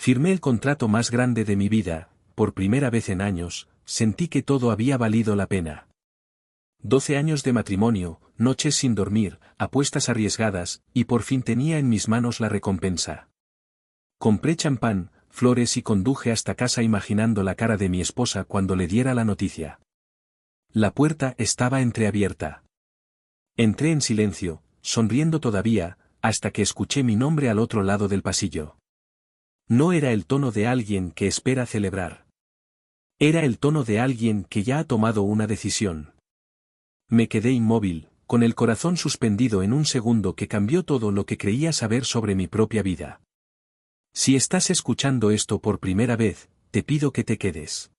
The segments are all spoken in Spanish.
Firmé el contrato más grande de mi vida, por primera vez en años, sentí que todo había valido la pena. 12 años de matrimonio, noches sin dormir, apuestas arriesgadas, y por fin tenía en mis manos la recompensa. Compré champán, flores y conduje hasta casa imaginando la cara de mi esposa cuando le diera la noticia. La puerta estaba entreabierta. Entré en silencio, sonriendo todavía, hasta que escuché mi nombre al otro lado del pasillo. No era el tono de alguien que espera celebrar. Era el tono de alguien que ya ha tomado una decisión. Me quedé inmóvil, con el corazón suspendido en un segundo que cambió todo lo que creía saber sobre mi propia vida. Si estás escuchando esto por primera vez, te pido que te quedes.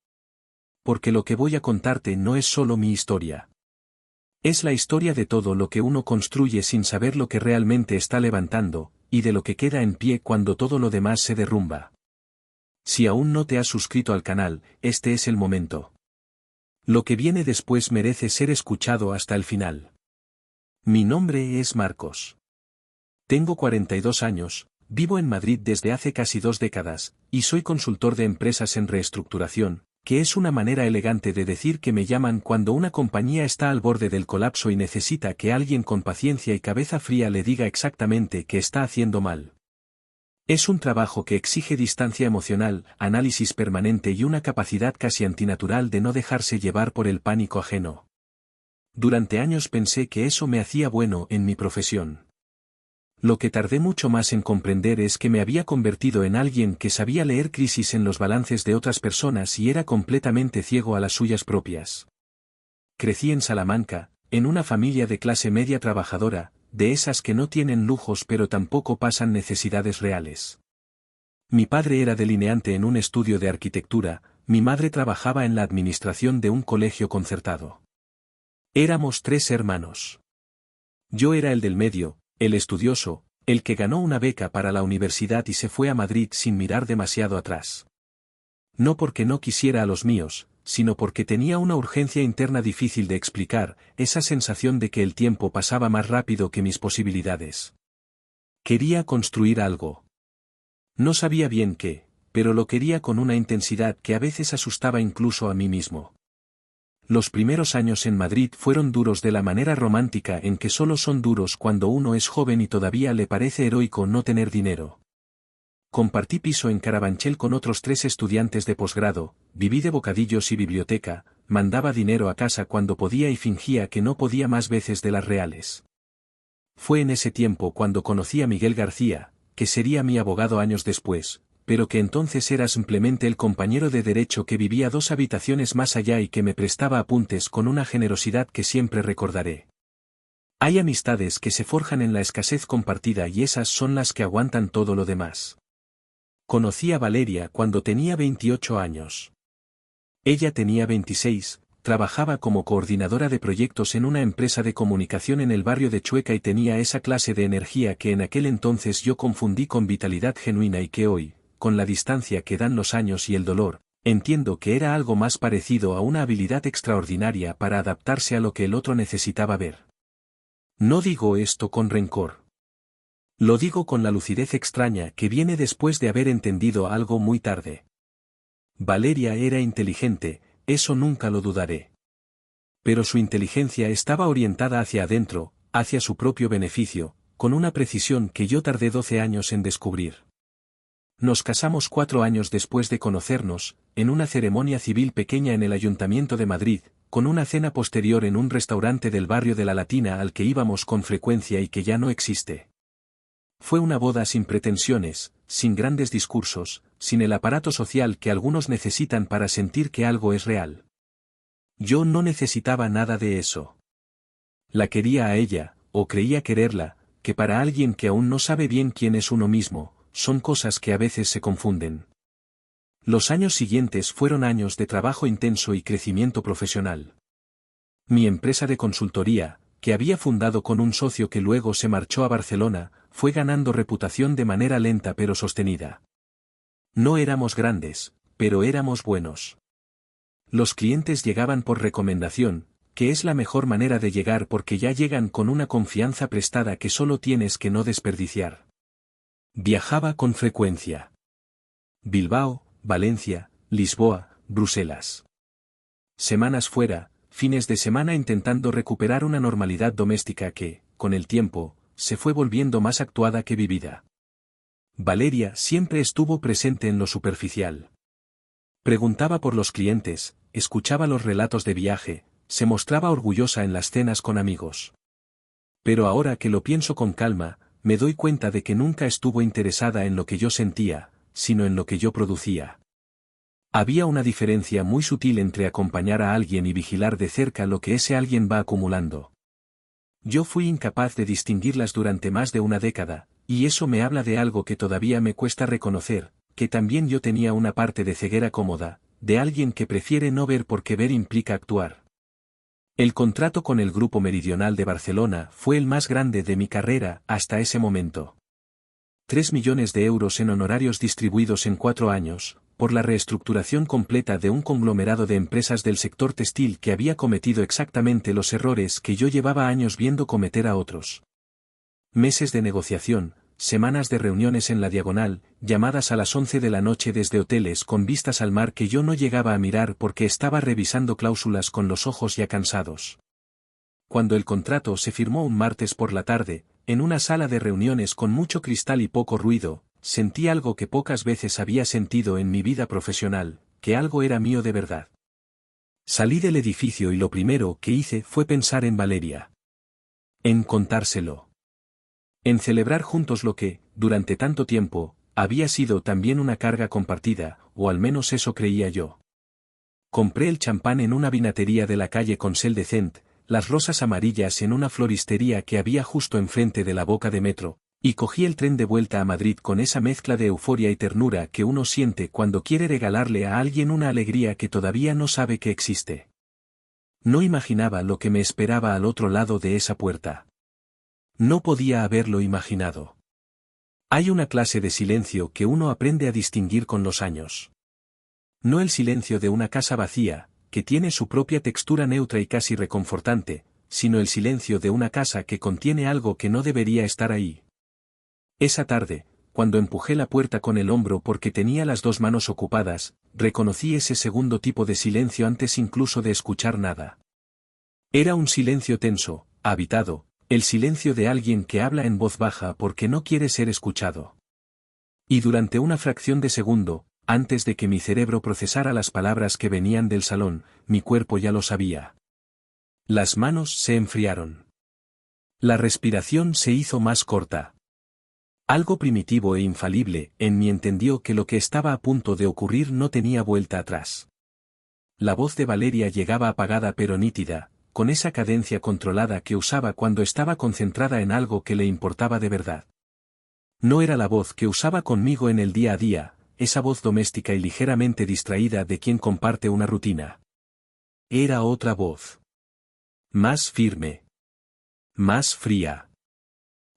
Porque lo que voy a contarte no es solo mi historia. Es la historia de todo lo que uno construye sin saber lo que realmente está levantando, y de lo que queda en pie cuando todo lo demás se derrumba. Si aún no te has suscrito al canal, este es el momento. Lo que viene después merece ser escuchado hasta el final. Mi nombre es Marcos. Tengo 42 años, vivo en Madrid desde hace casi 2 décadas, y soy consultor de empresas en reestructuración, que es una manera elegante de decir que me llaman cuando una compañía está al borde del colapso y necesita que alguien con paciencia y cabeza fría le diga exactamente qué está haciendo mal. Es un trabajo que exige distancia emocional, análisis permanente y una capacidad casi antinatural de no dejarse llevar por el pánico ajeno. Durante años pensé que eso me hacía bueno en mi profesión. Lo que tardé mucho más en comprender es que me había convertido en alguien que sabía leer crisis en los balances de otras personas y era completamente ciego a las suyas propias. Crecí en Salamanca, en una familia de clase media trabajadora, de esas que no tienen lujos pero tampoco pasan necesidades reales. Mi padre era delineante en un estudio de arquitectura, mi madre trabajaba en la administración de un colegio concertado. Éramos 3 hermanos. Yo era el del medio, el estudioso, el que ganó una beca para la universidad y se fue a Madrid sin mirar demasiado atrás. No porque no quisiera a los míos, sino porque tenía una urgencia interna difícil de explicar, esa sensación de que el tiempo pasaba más rápido que mis posibilidades. Quería construir algo. No sabía bien qué, pero lo quería con una intensidad que a veces asustaba incluso a mí mismo. Los primeros años en Madrid fueron duros de la manera romántica en que solo son duros cuando uno es joven y todavía le parece heroico no tener dinero. Compartí piso en Carabanchel con otros 3 estudiantes de posgrado, viví de bocadillos y biblioteca, mandaba dinero a casa cuando podía y fingía que no podía más veces de las reales. Fue en ese tiempo cuando conocí a Miguel García, que sería mi abogado años después, pero que entonces era simplemente el compañero de derecho que vivía 2 habitaciones más allá y que me prestaba apuntes con una generosidad que siempre recordaré. Hay amistades que se forjan en la escasez compartida y esas son las que aguantan todo lo demás. Conocí a Valeria cuando tenía 28 años. Ella tenía 26, trabajaba como coordinadora de proyectos en una empresa de comunicación en el barrio de Chueca y tenía esa clase de energía que en aquel entonces yo confundí con vitalidad genuina y que hoy, con la distancia que dan los años y el dolor, entiendo que era algo más parecido a una habilidad extraordinaria para adaptarse a lo que el otro necesitaba ver. No digo esto con rencor. Lo digo con la lucidez extraña que viene después de haber entendido algo muy tarde. Valeria era inteligente, eso nunca lo dudaré. Pero su inteligencia estaba orientada hacia adentro, hacia su propio beneficio, con una precisión que yo tardé 12 años en descubrir. Nos casamos 4 años después de conocernos, en una ceremonia civil pequeña en el Ayuntamiento de Madrid, con una cena posterior en un restaurante del barrio de la Latina al que íbamos con frecuencia y que ya no existe. Fue una boda sin pretensiones, sin grandes discursos, sin el aparato social que algunos necesitan para sentir que algo es real. Yo no necesitaba nada de eso. La quería a ella, o creía quererla, que para alguien que aún no sabe bien quién es uno mismo, son cosas que a veces se confunden. Los años siguientes fueron años de trabajo intenso y crecimiento profesional. Mi empresa de consultoría, que había fundado con un socio que luego se marchó a Barcelona, fue ganando reputación de manera lenta pero sostenida. No éramos grandes, pero éramos buenos. Los clientes llegaban por recomendación, que es la mejor manera de llegar porque ya llegan con una confianza prestada que solo tienes que no desperdiciar. Viajaba con frecuencia. Bilbao, Valencia, Lisboa, Bruselas. Semanas fuera, fines de semana intentando recuperar una normalidad doméstica que, con el tiempo, se fue volviendo más actuada que vivida. Valeria siempre estuvo presente en lo superficial. Preguntaba por los clientes, escuchaba los relatos de viaje, se mostraba orgullosa en las cenas con amigos. Pero ahora que lo pienso con calma, me doy cuenta de que nunca estuvo interesada en lo que yo sentía, sino en lo que yo producía. Había una diferencia muy sutil entre acompañar a alguien y vigilar de cerca lo que ese alguien va acumulando. Yo fui incapaz de distinguirlas durante más de una década, y eso me habla de algo que todavía me cuesta reconocer, que también yo tenía una parte de ceguera cómoda, de alguien que prefiere no ver porque ver implica actuar. El contrato con el Grupo Meridional de Barcelona fue el más grande de mi carrera hasta ese momento. 3 millones de euros en honorarios distribuidos en 4 años, por la reestructuración completa de un conglomerado de empresas del sector textil que había cometido exactamente los errores que yo llevaba años viendo cometer a otros. Meses de negociación, semanas de reuniones en la diagonal, llamadas a las 11 de la noche desde hoteles con vistas al mar que yo no llegaba a mirar porque estaba revisando cláusulas con los ojos ya cansados. Cuando el contrato se firmó un martes por la tarde, en una sala de reuniones con mucho cristal y poco ruido, sentí algo que pocas veces había sentido en mi vida profesional, que algo era mío de verdad. Salí del edificio y lo primero que hice fue pensar en Valeria. En contárselo. En celebrar juntos lo que, durante tanto tiempo, había sido también una carga compartida, o al menos eso creía yo. Compré el champán en una vinatería de la calle Consell de Cent, las rosas amarillas en una floristería que había justo enfrente de la boca de metro, y cogí el tren de vuelta a Madrid con esa mezcla de euforia y ternura que uno siente cuando quiere regalarle a alguien una alegría que todavía no sabe que existe. No imaginaba lo que me esperaba al otro lado de esa puerta. No podía haberlo imaginado. Hay una clase de silencio que uno aprende a distinguir con los años. No el silencio de una casa vacía, que tiene su propia textura neutra y casi reconfortante, sino el silencio de una casa que contiene algo que no debería estar ahí. Esa tarde, cuando empujé la puerta con el hombro porque tenía las dos manos ocupadas, reconocí ese segundo tipo de silencio antes incluso de escuchar nada. Era un silencio tenso, habitado, el silencio de alguien que habla en voz baja porque no quiere ser escuchado. Y durante una fracción de segundo, antes de que mi cerebro procesara las palabras que venían del salón, mi cuerpo ya lo sabía. Las manos se enfriaron. La respiración se hizo más corta. Algo primitivo e infalible en mí entendió que lo que estaba a punto de ocurrir no tenía vuelta atrás. La voz de Valeria llegaba apagada pero nítida, con esa cadencia controlada que usaba cuando estaba concentrada en algo que le importaba de verdad. No era la voz que usaba conmigo en el día a día, esa voz doméstica y ligeramente distraída de quien comparte una rutina. Era otra voz. Más firme. Más fría.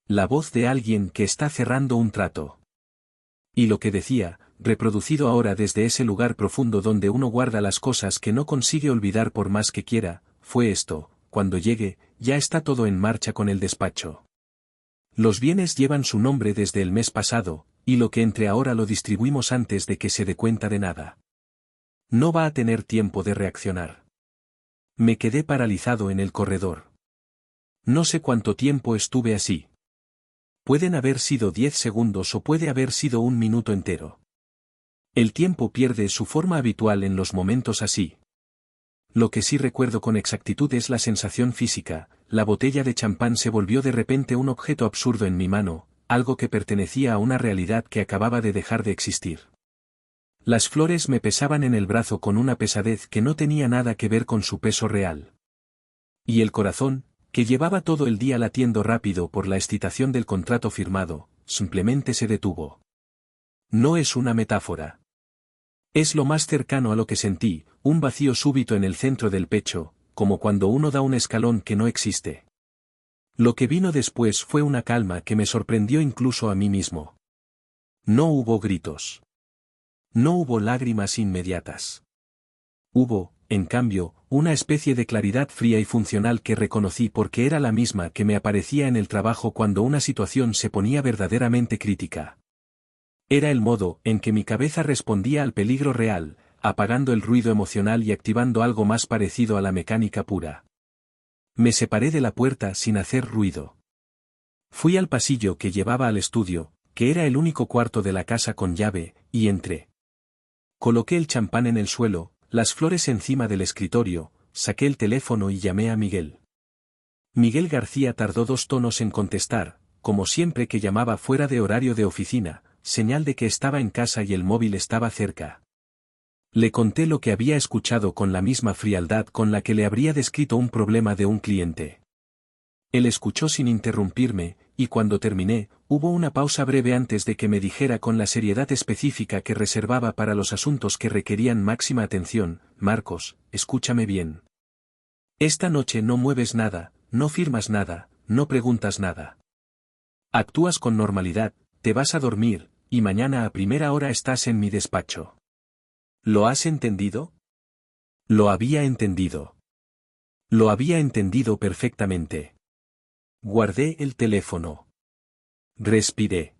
La voz de alguien que está cerrando un trato. Y lo que decía, reproducido ahora desde ese lugar profundo donde uno guarda las cosas que no consigue olvidar por más que quiera, fue esto: cuando llegue, ya está todo en marcha con el despacho. Los bienes llevan su nombre desde el mes pasado, y lo que entre ahora lo distribuimos antes de que se dé cuenta de nada. No va a tener tiempo de reaccionar. Me quedé paralizado en el corredor. No sé cuánto tiempo estuve así. Pueden haber sido 10 segundos o puede haber sido un minuto entero. El tiempo pierde su forma habitual en los momentos así. Lo que sí recuerdo con exactitud es la sensación física: la botella de champán se volvió de repente un objeto absurdo en mi mano, algo que pertenecía a una realidad que acababa de dejar de existir. Las flores me pesaban en el brazo con una pesadez que no tenía nada que ver con su peso real. Y el corazón, que llevaba todo el día latiendo rápido por la excitación del contrato firmado, simplemente se detuvo. No es una metáfora. Es lo más cercano a lo que sentí, un vacío súbito en el centro del pecho, como cuando uno da un escalón que no existe. Lo que vino después fue una calma que me sorprendió incluso a mí mismo. No hubo gritos. No hubo lágrimas inmediatas. Hubo, en cambio, una especie de claridad fría y funcional que reconocí porque era la misma que me aparecía en el trabajo cuando una situación se ponía verdaderamente crítica. Era el modo en que mi cabeza respondía al peligro real, apagando el ruido emocional y activando algo más parecido a la mecánica pura. Me separé de la puerta sin hacer ruido. Fui al pasillo que llevaba al estudio, que era el único cuarto de la casa con llave, y entré. Coloqué el champán en el suelo, las flores encima del escritorio, saqué el teléfono y llamé a Miguel. Miguel García tardó 2 tonos en contestar, como siempre que llamaba fuera de horario de oficina, señal de que estaba en casa y el móvil estaba cerca. Le conté lo que había escuchado con la misma frialdad con la que le habría descrito un problema de un cliente. Él escuchó sin interrumpirme, y cuando terminé, hubo una pausa breve antes de que me dijera con la seriedad específica que reservaba para los asuntos que requerían máxima atención: Marcos, escúchame bien. Esta noche no mueves nada, no firmas nada, no preguntas nada. Actúas con normalidad, te vas a dormir, y mañana a primera hora estás en mi despacho. ¿Lo has entendido? Lo había entendido. Lo había entendido perfectamente. Guardé el teléfono. Respiré.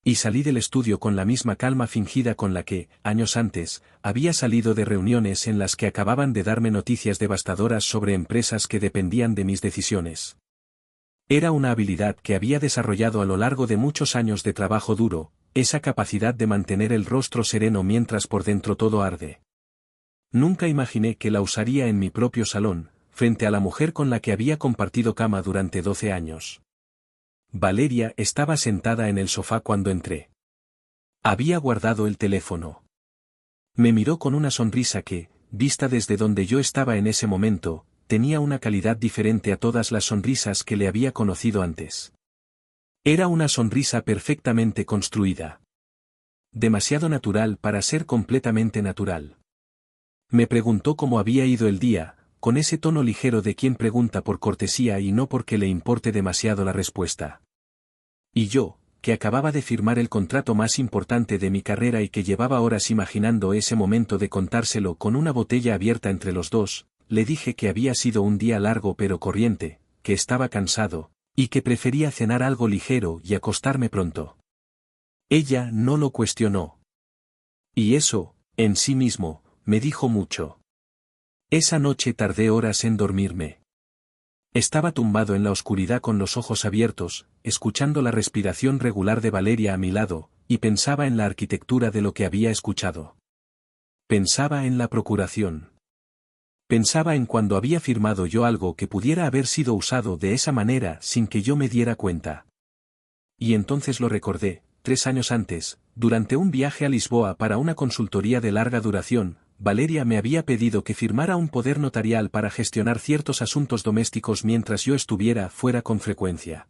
Y salí del estudio con la misma calma fingida con la que, años antes, había salido de reuniones en las que acababan de darme noticias devastadoras sobre empresas que dependían de mis decisiones. Era una habilidad que había desarrollado a lo largo de muchos años de trabajo duro, esa capacidad de mantener el rostro sereno mientras por dentro todo arde. Nunca imaginé que la usaría en mi propio salón, frente a la mujer con la que había compartido cama durante 12 años. Valeria estaba sentada en el sofá cuando entré. Había guardado el teléfono. Me miró con una sonrisa que, vista desde donde yo estaba en ese momento, tenía una calidad diferente a todas las sonrisas que le había conocido antes. Era una sonrisa perfectamente construida. Demasiado natural para ser completamente natural. Me preguntó cómo había ido el día, con ese tono ligero de quien pregunta por cortesía y no porque le importe demasiado la respuesta. Y yo, que acababa de firmar el contrato más importante de mi carrera y que llevaba horas imaginando ese momento de contárselo con una botella abierta entre los dos, le dije que había sido un día largo pero corriente, que estaba cansado, y que prefería cenar algo ligero y acostarme pronto. Ella no lo cuestionó. Y eso, en sí mismo, me dijo mucho. Esa noche tardé horas en dormirme. Estaba tumbado en la oscuridad con los ojos abiertos, escuchando la respiración regular de Valeria a mi lado, y pensaba en la arquitectura de lo que había escuchado. Pensaba en la procuración. Pensaba en cuando había firmado yo algo que pudiera haber sido usado de esa manera sin que yo me diera cuenta. Y entonces lo recordé, 3 años antes, durante un viaje a Lisboa para una consultoría de larga duración, Valeria me había pedido que firmara un poder notarial para gestionar ciertos asuntos domésticos mientras yo estuviera fuera con frecuencia.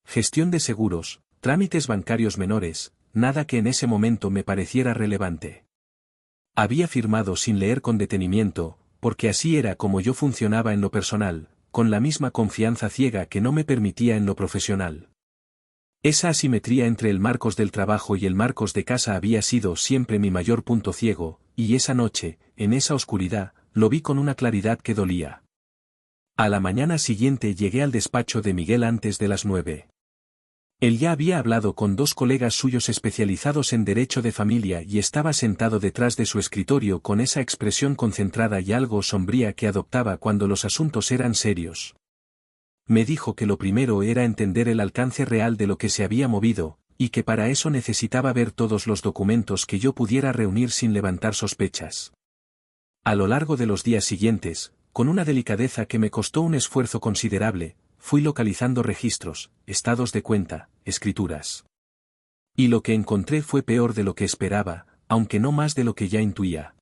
Gestión de seguros, trámites bancarios menores, nada que en ese momento me pareciera relevante. Había firmado sin leer con detenimiento, porque así era como yo funcionaba en lo personal, con la misma confianza ciega que no me permitía en lo profesional. Esa asimetría entre el Marcos del trabajo y el Marcos de casa había sido siempre mi mayor punto ciego, y esa noche, en esa oscuridad, lo vi con una claridad que dolía. A la mañana siguiente llegué al despacho de Miguel antes de las 9. Él ya había hablado con 2 colegas suyos especializados en derecho de familia y estaba sentado detrás de su escritorio con esa expresión concentrada y algo sombría que adoptaba cuando los asuntos eran serios. Me dijo que lo primero era entender el alcance real de lo que se había movido, y que para eso necesitaba ver todos los documentos que yo pudiera reunir sin levantar sospechas. A lo largo de los días siguientes, con una delicadeza que me costó un esfuerzo considerable, fui localizando registros, estados de cuenta, escrituras. Y lo que encontré fue peor de lo que esperaba, aunque no más de lo que ya intuía.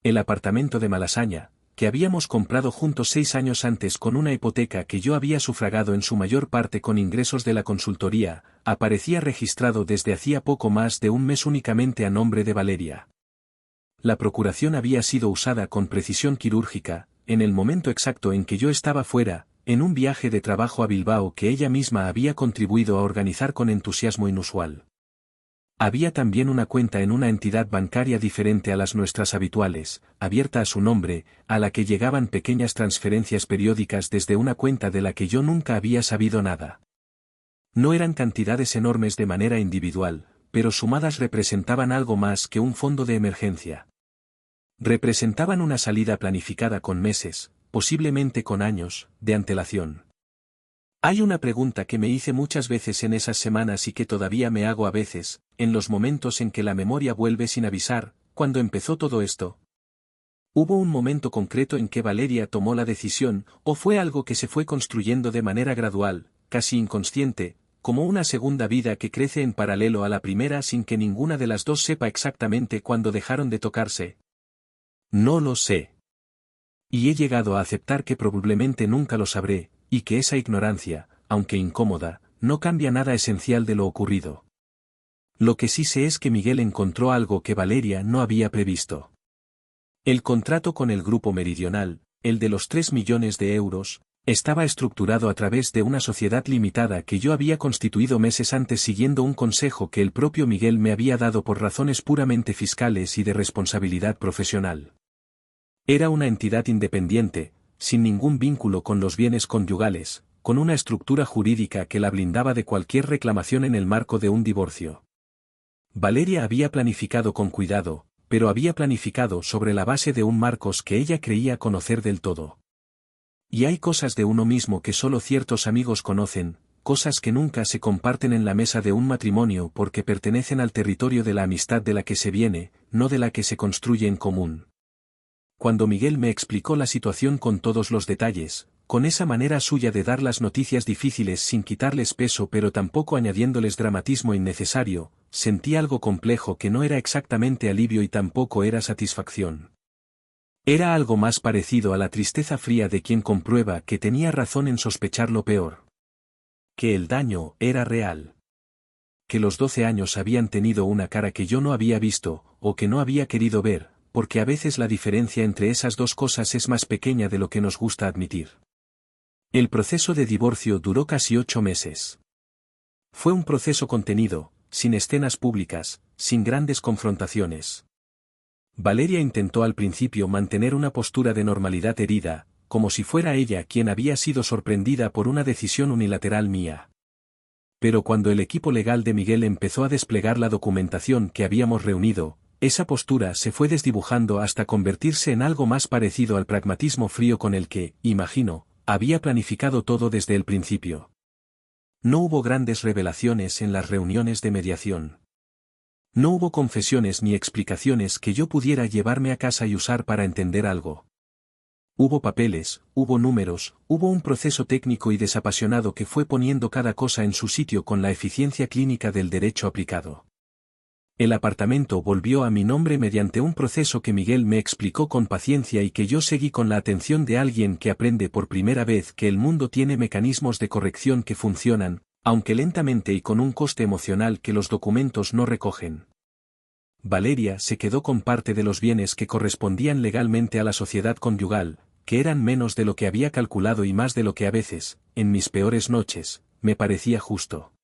El apartamento de Malasaña, que habíamos comprado juntos 6 años antes con una hipoteca que yo había sufragado en su mayor parte con ingresos de la consultoría, aparecía registrado desde hacía poco más de un mes únicamente a nombre de Valeria. La procuración había sido usada con precisión quirúrgica, en el momento exacto en que yo estaba fuera, en un viaje de trabajo a Bilbao que ella misma había contribuido a organizar con entusiasmo inusual. Había también una cuenta en una entidad bancaria diferente a las nuestras habituales, abierta a su nombre, a la que llegaban pequeñas transferencias periódicas desde una cuenta de la que yo nunca había sabido nada. No eran cantidades enormes de manera individual, pero sumadas representaban algo más que un fondo de emergencia. Representaban una salida planificada con meses, posiblemente con años, de antelación. Hay una pregunta que me hice muchas veces en esas semanas y que todavía me hago a veces, en los momentos en que la memoria vuelve sin avisar, ¿cuándo empezó todo esto? ¿Hubo un momento concreto en que Valeria tomó la decisión, o fue algo que se fue construyendo de manera gradual, casi inconsciente, como una segunda vida que crece en paralelo a la primera sin que ninguna de las dos sepa exactamente cuándo dejaron de tocarse? No lo sé. Y he llegado a aceptar que probablemente nunca lo sabré, y que esa ignorancia, aunque incómoda, no cambia nada esencial de lo ocurrido. Lo que sí sé es que Miguel encontró algo que Valeria no había previsto. El contrato con el Grupo Meridional, el de los 3 millones de euros, estaba estructurado a través de una sociedad limitada que yo había constituido meses antes siguiendo un consejo que el propio Miguel me había dado por razones puramente fiscales y de responsabilidad profesional. Era una entidad independiente, sin ningún vínculo con los bienes conyugales, con una estructura jurídica que la blindaba de cualquier reclamación en el marco de un divorcio. Valeria había planificado con cuidado, pero había planificado sobre la base de un marcos que ella creía conocer del todo. Y hay cosas de uno mismo que solo ciertos amigos conocen, cosas que nunca se comparten en la mesa de un matrimonio porque pertenecen al territorio de la amistad de la que se viene, no de la que se construye en común. Cuando Miguel me explicó la situación con todos los detalles, con esa manera suya de dar las noticias difíciles sin quitarles peso pero tampoco añadiéndoles dramatismo innecesario, sentí algo complejo que no era exactamente alivio y tampoco era satisfacción. Era algo más parecido a la tristeza fría de quien comprueba que tenía razón en sospechar lo peor. Que el daño era real. Que los 12 años habían tenido una cara que yo no había visto, o que no había querido ver, porque a veces la diferencia entre esas dos cosas es más pequeña de lo que nos gusta admitir. El proceso de divorcio duró casi 8 meses. Fue un proceso contenido, sin escenas públicas, sin grandes confrontaciones. Valeria intentó al principio mantener una postura de normalidad herida, como si fuera ella quien había sido sorprendida por una decisión unilateral mía. Pero cuando el equipo legal de Miguel empezó a desplegar la documentación que habíamos reunido, esa postura se fue desdibujando hasta convertirse en algo más parecido al pragmatismo frío con el que, imagino, había planificado todo desde el principio. No hubo grandes revelaciones en las reuniones de mediación. No hubo confesiones ni explicaciones que yo pudiera llevarme a casa y usar para entender algo. Hubo papeles, hubo números, hubo un proceso técnico y desapasionado que fue poniendo cada cosa en su sitio con la eficiencia clínica del derecho aplicado. El apartamento volvió a mi nombre mediante un proceso que Miguel me explicó con paciencia y que yo seguí con la atención de alguien que aprende por primera vez que el mundo tiene mecanismos de corrección que funcionan, aunque lentamente y con un coste emocional que los documentos no recogen. Valeria se quedó con parte de los bienes que correspondían legalmente a la sociedad conyugal, que eran menos de lo que había calculado y más de lo que a veces, en mis peores noches, me parecía justo.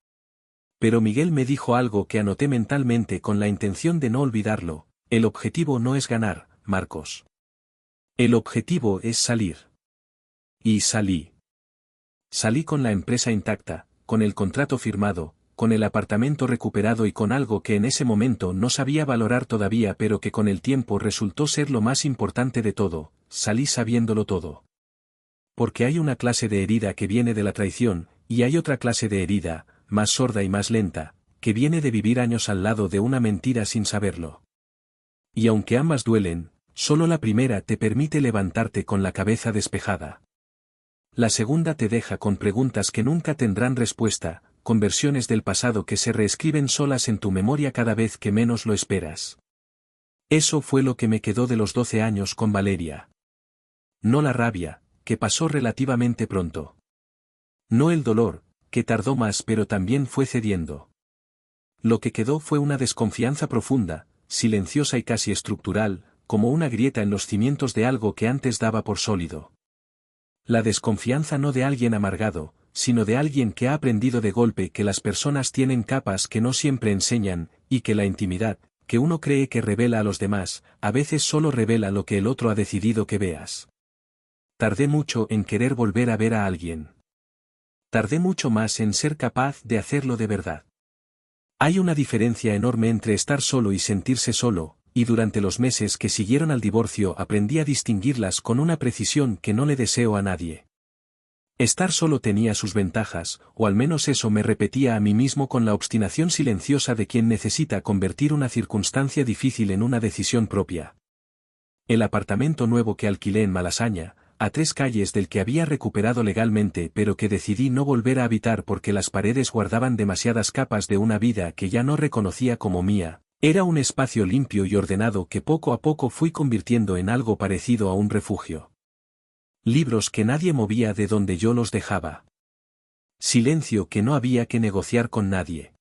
Pero Miguel me dijo algo que anoté mentalmente con la intención de no olvidarlo: el objetivo no es ganar, Marcos. El objetivo es salir. Y salí. Salí con la empresa intacta, con el contrato firmado, con el apartamento recuperado y con algo que en ese momento no sabía valorar todavía pero que con el tiempo resultó ser lo más importante de todo: salí sabiéndolo todo. Porque hay una clase de herida que viene de la traición, y hay otra clase de herida, más sorda y más lenta, que viene de vivir años al lado de una mentira sin saberlo. Y aunque ambas duelen, solo la primera te permite levantarte con la cabeza despejada. La segunda te deja con preguntas que nunca tendrán respuesta, con versiones del pasado que se reescriben solas en tu memoria cada vez que menos lo esperas. Eso fue lo que me quedó de los 12 años con Valeria. No la rabia, que pasó relativamente pronto. No el dolor, que tardó más pero también fue cediendo. Lo que quedó fue una desconfianza profunda, silenciosa y casi estructural, como una grieta en los cimientos de algo que antes daba por sólido. La desconfianza no de alguien amargado, sino de alguien que ha aprendido de golpe que las personas tienen capas que no siempre enseñan, y que la intimidad, que uno cree que revela a los demás, a veces solo revela lo que el otro ha decidido que veas. Tardé mucho en querer volver a ver a alguien. Tardé mucho más en ser capaz de hacerlo de verdad. Hay una diferencia enorme entre estar solo y sentirse solo, y durante los meses que siguieron al divorcio aprendí a distinguirlas con una precisión que no le deseo a nadie. Estar solo tenía sus ventajas, o al menos eso me repetía a mí mismo con la obstinación silenciosa de quien necesita convertir una circunstancia difícil en una decisión propia. El apartamento nuevo que alquilé en Malasaña, a 3 calles del que había recuperado legalmente pero que decidí no volver a habitar porque las paredes guardaban demasiadas capas de una vida que ya no reconocía como mía, era un espacio limpio y ordenado que poco a poco fui convirtiendo en algo parecido a un refugio. Libros que nadie movía de donde yo los dejaba. Silencio que no había que negociar con nadie.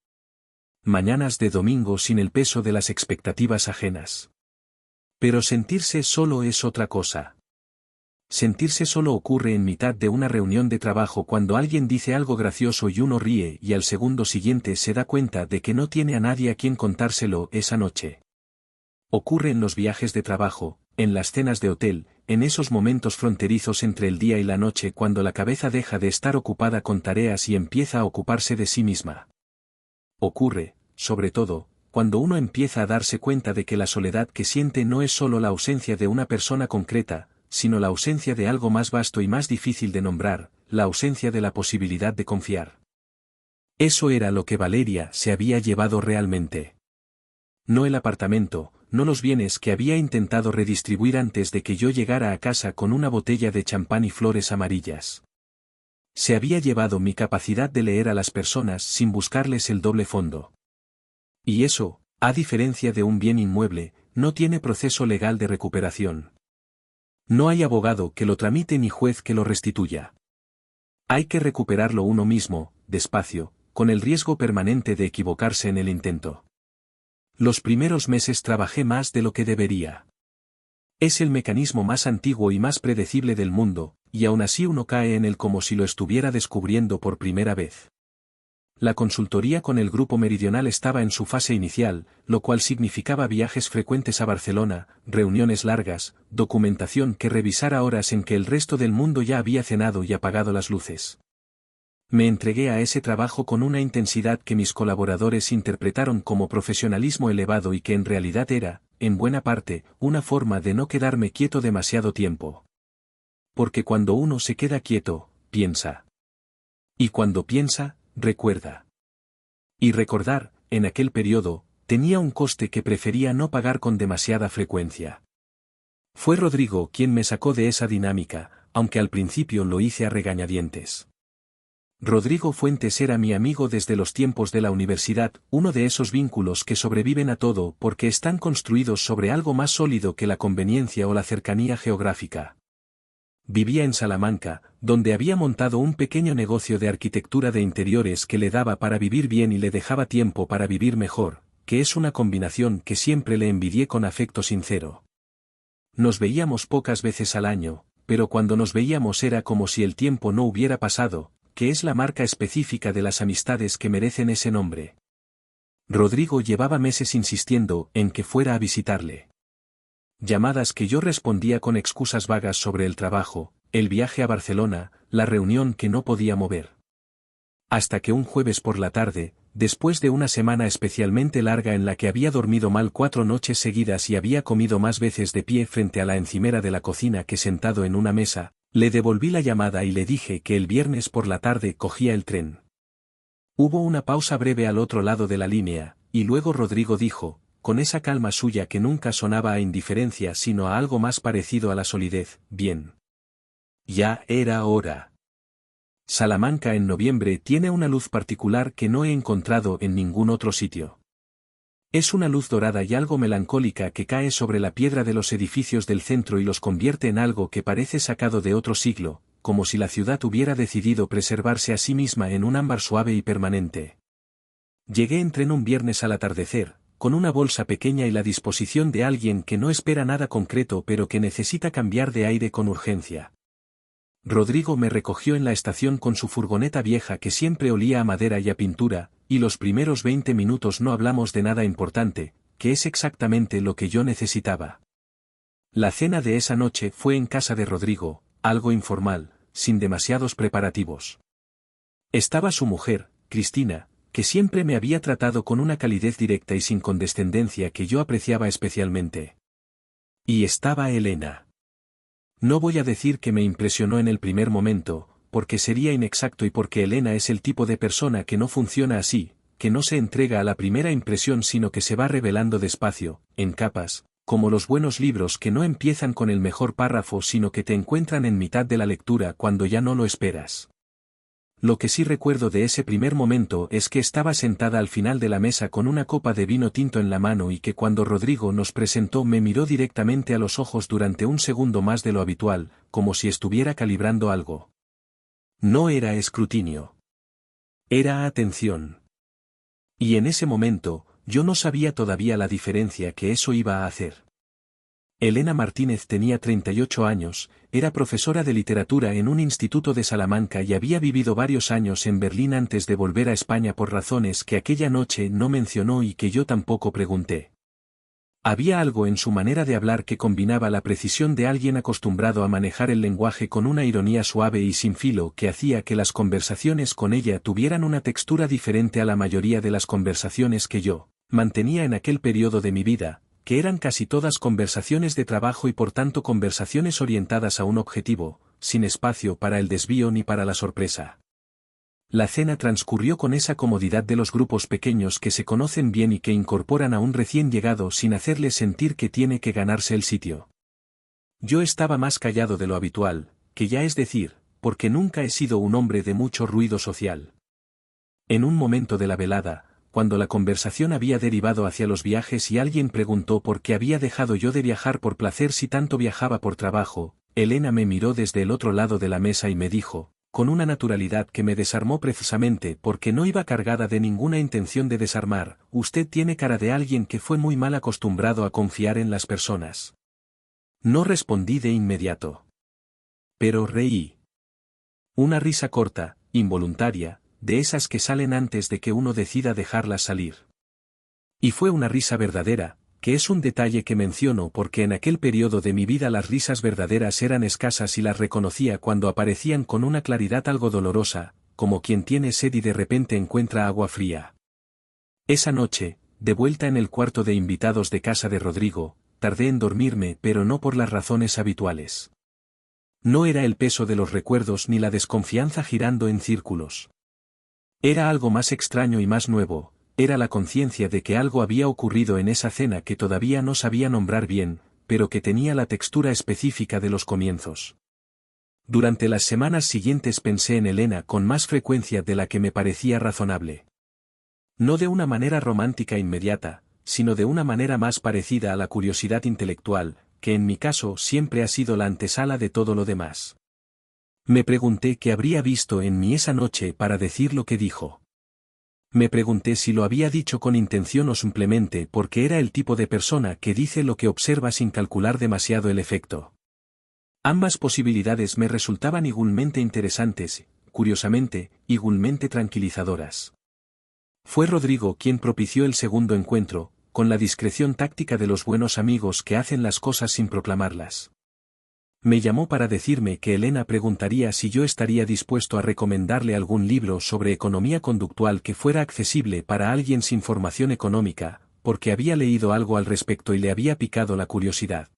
Mañanas de domingo sin el peso de las expectativas ajenas. Pero sentirse solo es otra cosa. Sentirse solo ocurre en mitad de una reunión de trabajo cuando alguien dice algo gracioso y uno ríe y al segundo siguiente se da cuenta de que no tiene a nadie a quien contárselo esa noche. Ocurre en los viajes de trabajo, en las cenas de hotel, en esos momentos fronterizos entre el día y la noche cuando la cabeza deja de estar ocupada con tareas y empieza a ocuparse de sí misma. Ocurre, sobre todo, cuando uno empieza a darse cuenta de que la soledad que siente no es solo la ausencia de una persona concreta, sino la ausencia de algo más vasto y más difícil de nombrar, la ausencia de la posibilidad de confiar. Eso era lo que Valeria se había llevado realmente. No el apartamento, no los bienes que había intentado redistribuir antes de que yo llegara a casa con una botella de champán y flores amarillas. Se había llevado mi capacidad de leer a las personas sin buscarles el doble fondo. Y eso, a diferencia de un bien inmueble, no tiene proceso legal de recuperación. No hay abogado que lo tramite ni juez que lo restituya. Hay que recuperarlo uno mismo, despacio, con el riesgo permanente de equivocarse en el intento. Los primeros meses trabajé más de lo que debería. Es el mecanismo más antiguo y más predecible del mundo, y aún así uno cae en él como si lo estuviera descubriendo por primera vez. La consultoría con el Grupo Meridional estaba en su fase inicial, lo cual significaba viajes frecuentes a Barcelona, reuniones largas, documentación que revisar a horas en que el resto del mundo ya había cenado y apagado las luces. Me entregué a ese trabajo con una intensidad que mis colaboradores interpretaron como profesionalismo elevado y que en realidad era, en buena parte, una forma de no quedarme quieto demasiado tiempo. Porque cuando uno se queda quieto, piensa. Y cuando piensa, recuerda. Y recordar, en aquel periodo, tenía un coste que prefería no pagar con demasiada frecuencia. Fue Rodrigo quien me sacó de esa dinámica, aunque al principio lo hice a regañadientes. Rodrigo Fuentes era mi amigo desde los tiempos de la universidad, uno de esos vínculos que sobreviven a todo porque están construidos sobre algo más sólido que la conveniencia o la cercanía geográfica. Vivía en Salamanca, donde había montado un pequeño negocio de arquitectura de interiores que le daba para vivir bien y le dejaba tiempo para vivir mejor, que es una combinación que siempre le envidié con afecto sincero. Nos veíamos pocas veces al año, pero cuando nos veíamos era como si el tiempo no hubiera pasado, que es la marca específica de las amistades que merecen ese nombre. Rodrigo llevaba meses insistiendo en que fuera a visitarle. Llamadas que yo respondía con excusas vagas sobre el trabajo, el viaje a Barcelona, la reunión que no podía mover. Hasta que un jueves por la tarde, después de una semana especialmente larga en la que había dormido mal 4 noches seguidas y había comido más veces de pie frente a la encimera de la cocina que sentado en una mesa, le devolví la llamada y le dije que el viernes por la tarde cogía el tren. Hubo una pausa breve al otro lado de la línea, y luego Rodrigo dijo, con esa calma suya que nunca sonaba a indiferencia sino a algo más parecido a la solidez, bien. Ya era hora. Salamanca en noviembre tiene una luz particular que no he encontrado en ningún otro sitio. Es una luz dorada y algo melancólica que cae sobre la piedra de los edificios del centro y los convierte en algo que parece sacado de otro siglo, como si la ciudad hubiera decidido preservarse a sí misma en un ámbar suave y permanente. Llegué en tren un viernes al atardecer, con una bolsa pequeña y la disposición de alguien que no espera nada concreto pero que necesita cambiar de aire con urgencia. Rodrigo me recogió en la estación con su furgoneta vieja que siempre olía a madera y a pintura, y los primeros 20 minutos no hablamos de nada importante, que es exactamente lo que yo necesitaba. La cena de esa noche fue en casa de Rodrigo, algo informal, sin demasiados preparativos. Estaba su mujer, Cristina, que siempre me había tratado con una calidez directa y sin condescendencia que yo apreciaba especialmente. Y estaba Elena. No voy a decir que me impresionó en el primer momento, porque sería inexacto y porque Elena es el tipo de persona que no funciona así, que no se entrega a la primera impresión sino que se va revelando despacio, en capas, como los buenos libros que no empiezan con el mejor párrafo sino que te encuentran en mitad de la lectura cuando ya no lo esperas. Lo que sí recuerdo de ese primer momento es que estaba sentada al final de la mesa con una copa de vino tinto en la mano y que cuando Rodrigo nos presentó me miró directamente a los ojos durante un segundo más de lo habitual, como si estuviera calibrando algo. No era escrutinio. Era atención. Y en ese momento, yo no sabía todavía la diferencia que eso iba a hacer. Elena Martínez tenía 38 años, era profesora de literatura en un instituto de Salamanca y había vivido varios años en Berlín antes de volver a España por razones que aquella noche no mencionó y que yo tampoco pregunté. Había algo en su manera de hablar que combinaba la precisión de alguien acostumbrado a manejar el lenguaje con una ironía suave y sin filo que hacía que las conversaciones con ella tuvieran una textura diferente a la mayoría de las conversaciones que yo mantenía en aquel periodo de mi vida, que eran casi todas conversaciones de trabajo y por tanto conversaciones orientadas a un objetivo, sin espacio para el desvío ni para la sorpresa. La cena transcurrió con esa comodidad de los grupos pequeños que se conocen bien y que incorporan a un recién llegado sin hacerle sentir que tiene que ganarse el sitio. Yo estaba más callado de lo habitual, que ya es decir, porque nunca he sido un hombre de mucho ruido social. En un momento de la velada, cuando la conversación había derivado hacia los viajes y alguien preguntó por qué había dejado yo de viajar por placer si tanto viajaba por trabajo, Elena me miró desde el otro lado de la mesa y me dijo, con una naturalidad que me desarmó precisamente porque no iba cargada de ninguna intención de desarmar, usted tiene cara de alguien que fue muy mal acostumbrado a confiar en las personas. No respondí de inmediato. Pero reí. Una risa corta, involuntaria, de esas que salen antes de que uno decida dejarlas salir. Y fue una risa verdadera, que es un detalle que menciono porque en aquel periodo de mi vida las risas verdaderas eran escasas y las reconocía cuando aparecían con una claridad algo dolorosa, como quien tiene sed y de repente encuentra agua fría. Esa noche, de vuelta en el cuarto de invitados de casa de Rodrigo, tardé en dormirme pero no por las razones habituales. No era el peso de los recuerdos ni la desconfianza girando en círculos. Era algo más extraño y más nuevo, era la conciencia de que algo había ocurrido en esa cena que todavía no sabía nombrar bien, pero que tenía la textura específica de los comienzos. Durante las semanas siguientes pensé en Elena con más frecuencia de la que me parecía razonable. No de una manera romántica inmediata, sino de una manera más parecida a la curiosidad intelectual, que en mi caso siempre ha sido la antesala de todo lo demás. Me pregunté qué habría visto en mí esa noche para decir lo que dijo. Me pregunté si lo había dicho con intención o simplemente porque era el tipo de persona que dice lo que observa sin calcular demasiado el efecto. Ambas posibilidades me resultaban igualmente interesantes, curiosamente, igualmente tranquilizadoras. Fue Rodrigo quien propició el segundo encuentro, con la discreción táctica de los buenos amigos que hacen las cosas sin proclamarlas. Me llamó para decirme que Elena preguntaría si yo estaría dispuesto a recomendarle algún libro sobre economía conductual que fuera accesible para alguien sin formación económica, porque había leído algo al respecto y le había picado la curiosidad.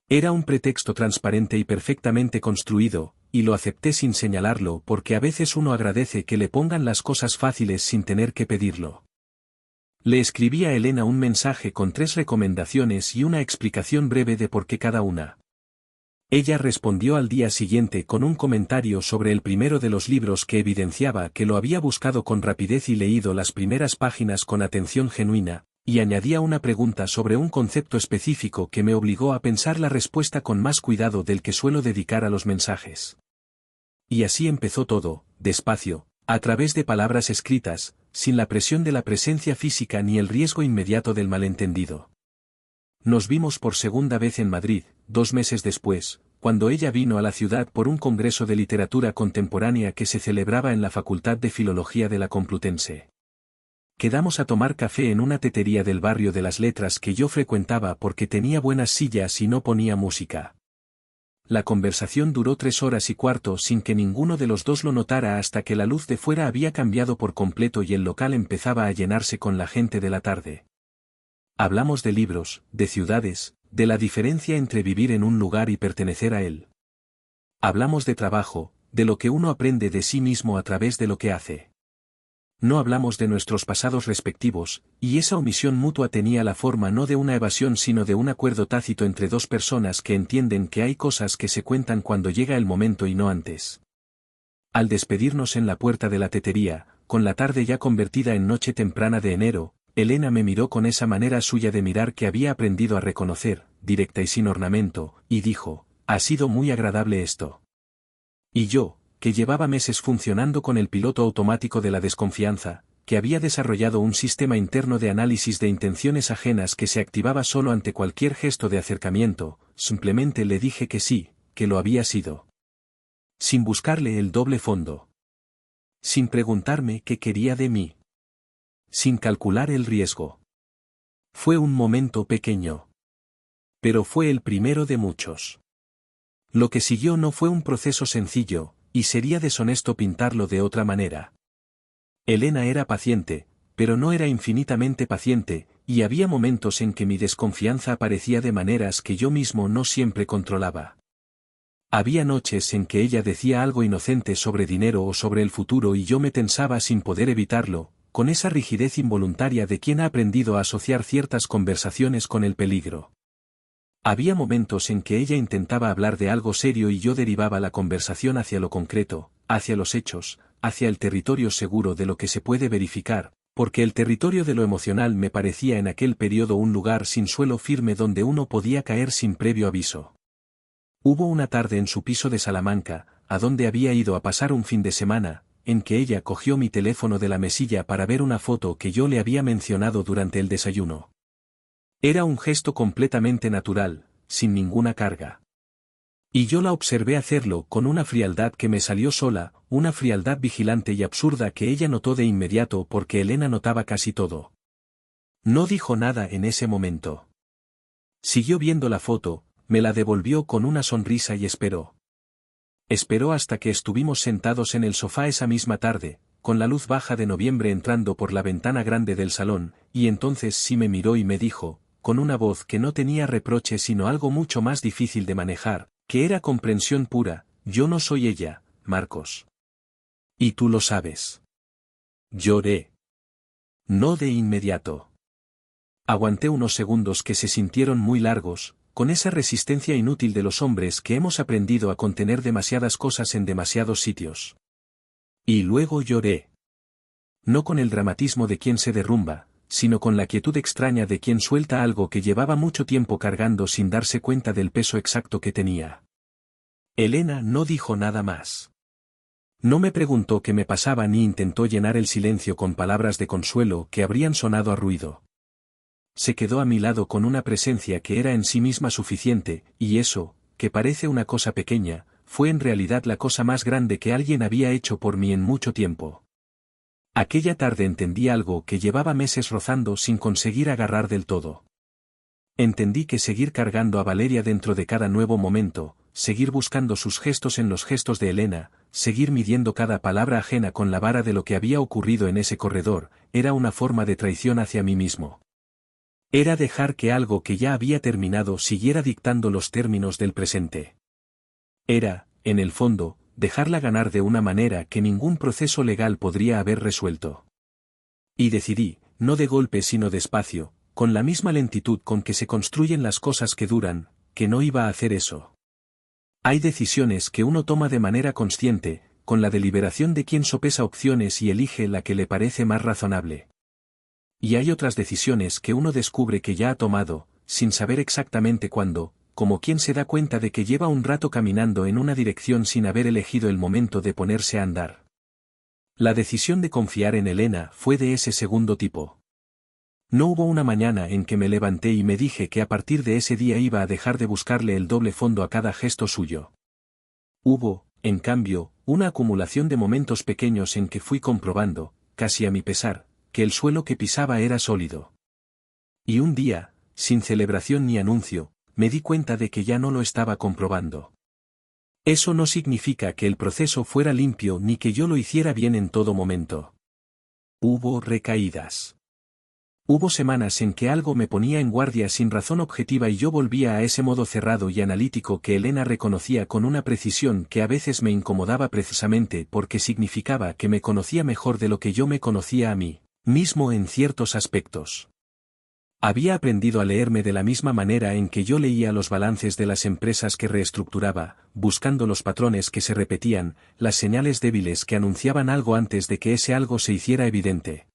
Era un pretexto transparente y perfectamente construido, y lo acepté sin señalarlo porque a veces uno agradece que le pongan las cosas fáciles sin tener que pedirlo. Le escribí a Elena un mensaje con 3 recomendaciones y una explicación breve de por qué cada una. Ella respondió al día siguiente con un comentario sobre el primero de los libros que evidenciaba que lo había buscado con rapidez y leído las primeras páginas con atención genuina, y añadía una pregunta sobre un concepto específico que me obligó a pensar la respuesta con más cuidado del que suelo dedicar a los mensajes. Y así empezó todo, despacio, a través de palabras escritas, sin la presión de la presencia física ni el riesgo inmediato del malentendido. Nos vimos por segunda vez en Madrid, 2 meses después, cuando ella vino a la ciudad por un congreso de literatura contemporánea que se celebraba en la Facultad de Filología de la Complutense. Quedamos a tomar café en una tetería del barrio de las Letras que yo frecuentaba porque tenía buenas sillas y no ponía música. La conversación duró 3 horas y cuarto sin que ninguno de los dos lo notara hasta que la luz de fuera había cambiado por completo y el local empezaba a llenarse con la gente de la tarde. Hablamos de libros, de ciudades, de la diferencia entre vivir en un lugar y pertenecer a él. Hablamos de trabajo, de lo que uno aprende de sí mismo a través de lo que hace. No hablamos de nuestros pasados respectivos, y esa omisión mutua tenía la forma no de una evasión sino de un acuerdo tácito entre dos personas que entienden que hay cosas que se cuentan cuando llega el momento y no antes. Al despedirnos en la puerta de la tetería, con la tarde ya convertida en noche temprana de enero, Elena me miró con esa manera suya de mirar que había aprendido a reconocer, directa y sin ornamento, y dijo, «Ha sido muy agradable esto». Y yo, que llevaba meses funcionando con el piloto automático de la desconfianza, que había desarrollado un sistema interno de análisis de intenciones ajenas que se activaba solo ante cualquier gesto de acercamiento, simplemente le dije que sí, que lo había sido. Sin buscarle el doble fondo. Sin preguntarme qué quería de mí. Sin calcular el riesgo. Fue un momento pequeño. Pero fue el primero de muchos. Lo que siguió no fue un proceso sencillo, y sería deshonesto pintarlo de otra manera. Elena era paciente, pero no era infinitamente paciente, y había momentos en que mi desconfianza aparecía de maneras que yo mismo no siempre controlaba. Había noches en que ella decía algo inocente sobre dinero o sobre el futuro y yo me tensaba sin poder evitarlo, con esa rigidez involuntaria de quien ha aprendido a asociar ciertas conversaciones con el peligro. Había momentos en que ella intentaba hablar de algo serio y yo derivaba la conversación hacia lo concreto, hacia los hechos, hacia el territorio seguro de lo que se puede verificar, porque el territorio de lo emocional me parecía en aquel periodo un lugar sin suelo firme donde uno podía caer sin previo aviso. Hubo una tarde en su piso de Salamanca, a donde había ido a pasar un fin de semana, en que ella cogió mi teléfono de la mesilla para ver una foto que yo le había mencionado durante el desayuno. Era un gesto completamente natural, sin ninguna carga. Y yo la observé hacerlo con una frialdad que me salió sola, una frialdad vigilante y absurda que ella notó de inmediato porque Elena notaba casi todo. No dijo nada en ese momento. Siguió viendo la foto, me la devolvió con una sonrisa y esperó. Esperó hasta que estuvimos sentados en el sofá esa misma tarde, con la luz baja de noviembre entrando por la ventana grande del salón, y entonces sí me miró y me dijo, con una voz que no tenía reproche sino algo mucho más difícil de manejar, que era comprensión pura, «Yo no soy ella, Marcos. Y tú lo sabes». Lloré. No de inmediato. Aguanté unos segundos que se sintieron muy largos, con esa resistencia inútil de los hombres que hemos aprendido a contener demasiadas cosas en demasiados sitios. Y luego lloré. No con el dramatismo de quien se derrumba, sino con la quietud extraña de quien suelta algo que llevaba mucho tiempo cargando sin darse cuenta del peso exacto que tenía. Elena no dijo nada más. No me preguntó qué me pasaba ni intentó llenar el silencio con palabras de consuelo que habrían sonado a ruido. Se quedó a mi lado con una presencia que era en sí misma suficiente, y eso, que parece una cosa pequeña, fue en realidad la cosa más grande que alguien había hecho por mí en mucho tiempo. Aquella tarde entendí algo que llevaba meses rozando sin conseguir agarrar del todo. Entendí que seguir cargando a Valeria dentro de cada nuevo momento, seguir buscando sus gestos en los gestos de Elena, seguir midiendo cada palabra ajena con la vara de lo que había ocurrido en ese corredor, era una forma de traición hacia mí mismo. Era dejar que algo que ya había terminado siguiera dictando los términos del presente. Era, en el fondo, dejarla ganar de una manera que ningún proceso legal podría haber resuelto. Y decidí, no de golpe sino despacio, con la misma lentitud con que se construyen las cosas que duran, que no iba a hacer eso. Hay decisiones que uno toma de manera consciente, con la deliberación de quien sopesa opciones y elige la que le parece más razonable. Y hay otras decisiones que uno descubre que ya ha tomado, sin saber exactamente cuándo, como quien se da cuenta de que lleva un rato caminando en una dirección sin haber elegido el momento de ponerse a andar. La decisión de confiar en Elena fue de ese segundo tipo. No hubo una mañana en que me levanté y me dije que a partir de ese día iba a dejar de buscarle el doble fondo a cada gesto suyo. Hubo, en cambio, una acumulación de momentos pequeños en que fui comprobando, casi a mi pesar, que el suelo que pisaba era sólido. Y un día, sin celebración ni anuncio, me di cuenta de que ya no lo estaba comprobando. Eso no significa que el proceso fuera limpio ni que yo lo hiciera bien en todo momento. Hubo recaídas. Hubo semanas en que algo me ponía en guardia sin razón objetiva y yo volvía a ese modo cerrado y analítico que Elena reconocía con una precisión que a veces me incomodaba precisamente porque significaba que me conocía mejor de lo que yo me conocía a mí mismo en ciertos aspectos. Había aprendido a leerme de la misma manera en que yo leía los balances de las empresas que reestructuraba, buscando los patrones que se repetían, las señales débiles que anunciaban algo antes de que ese algo se hiciera evidente.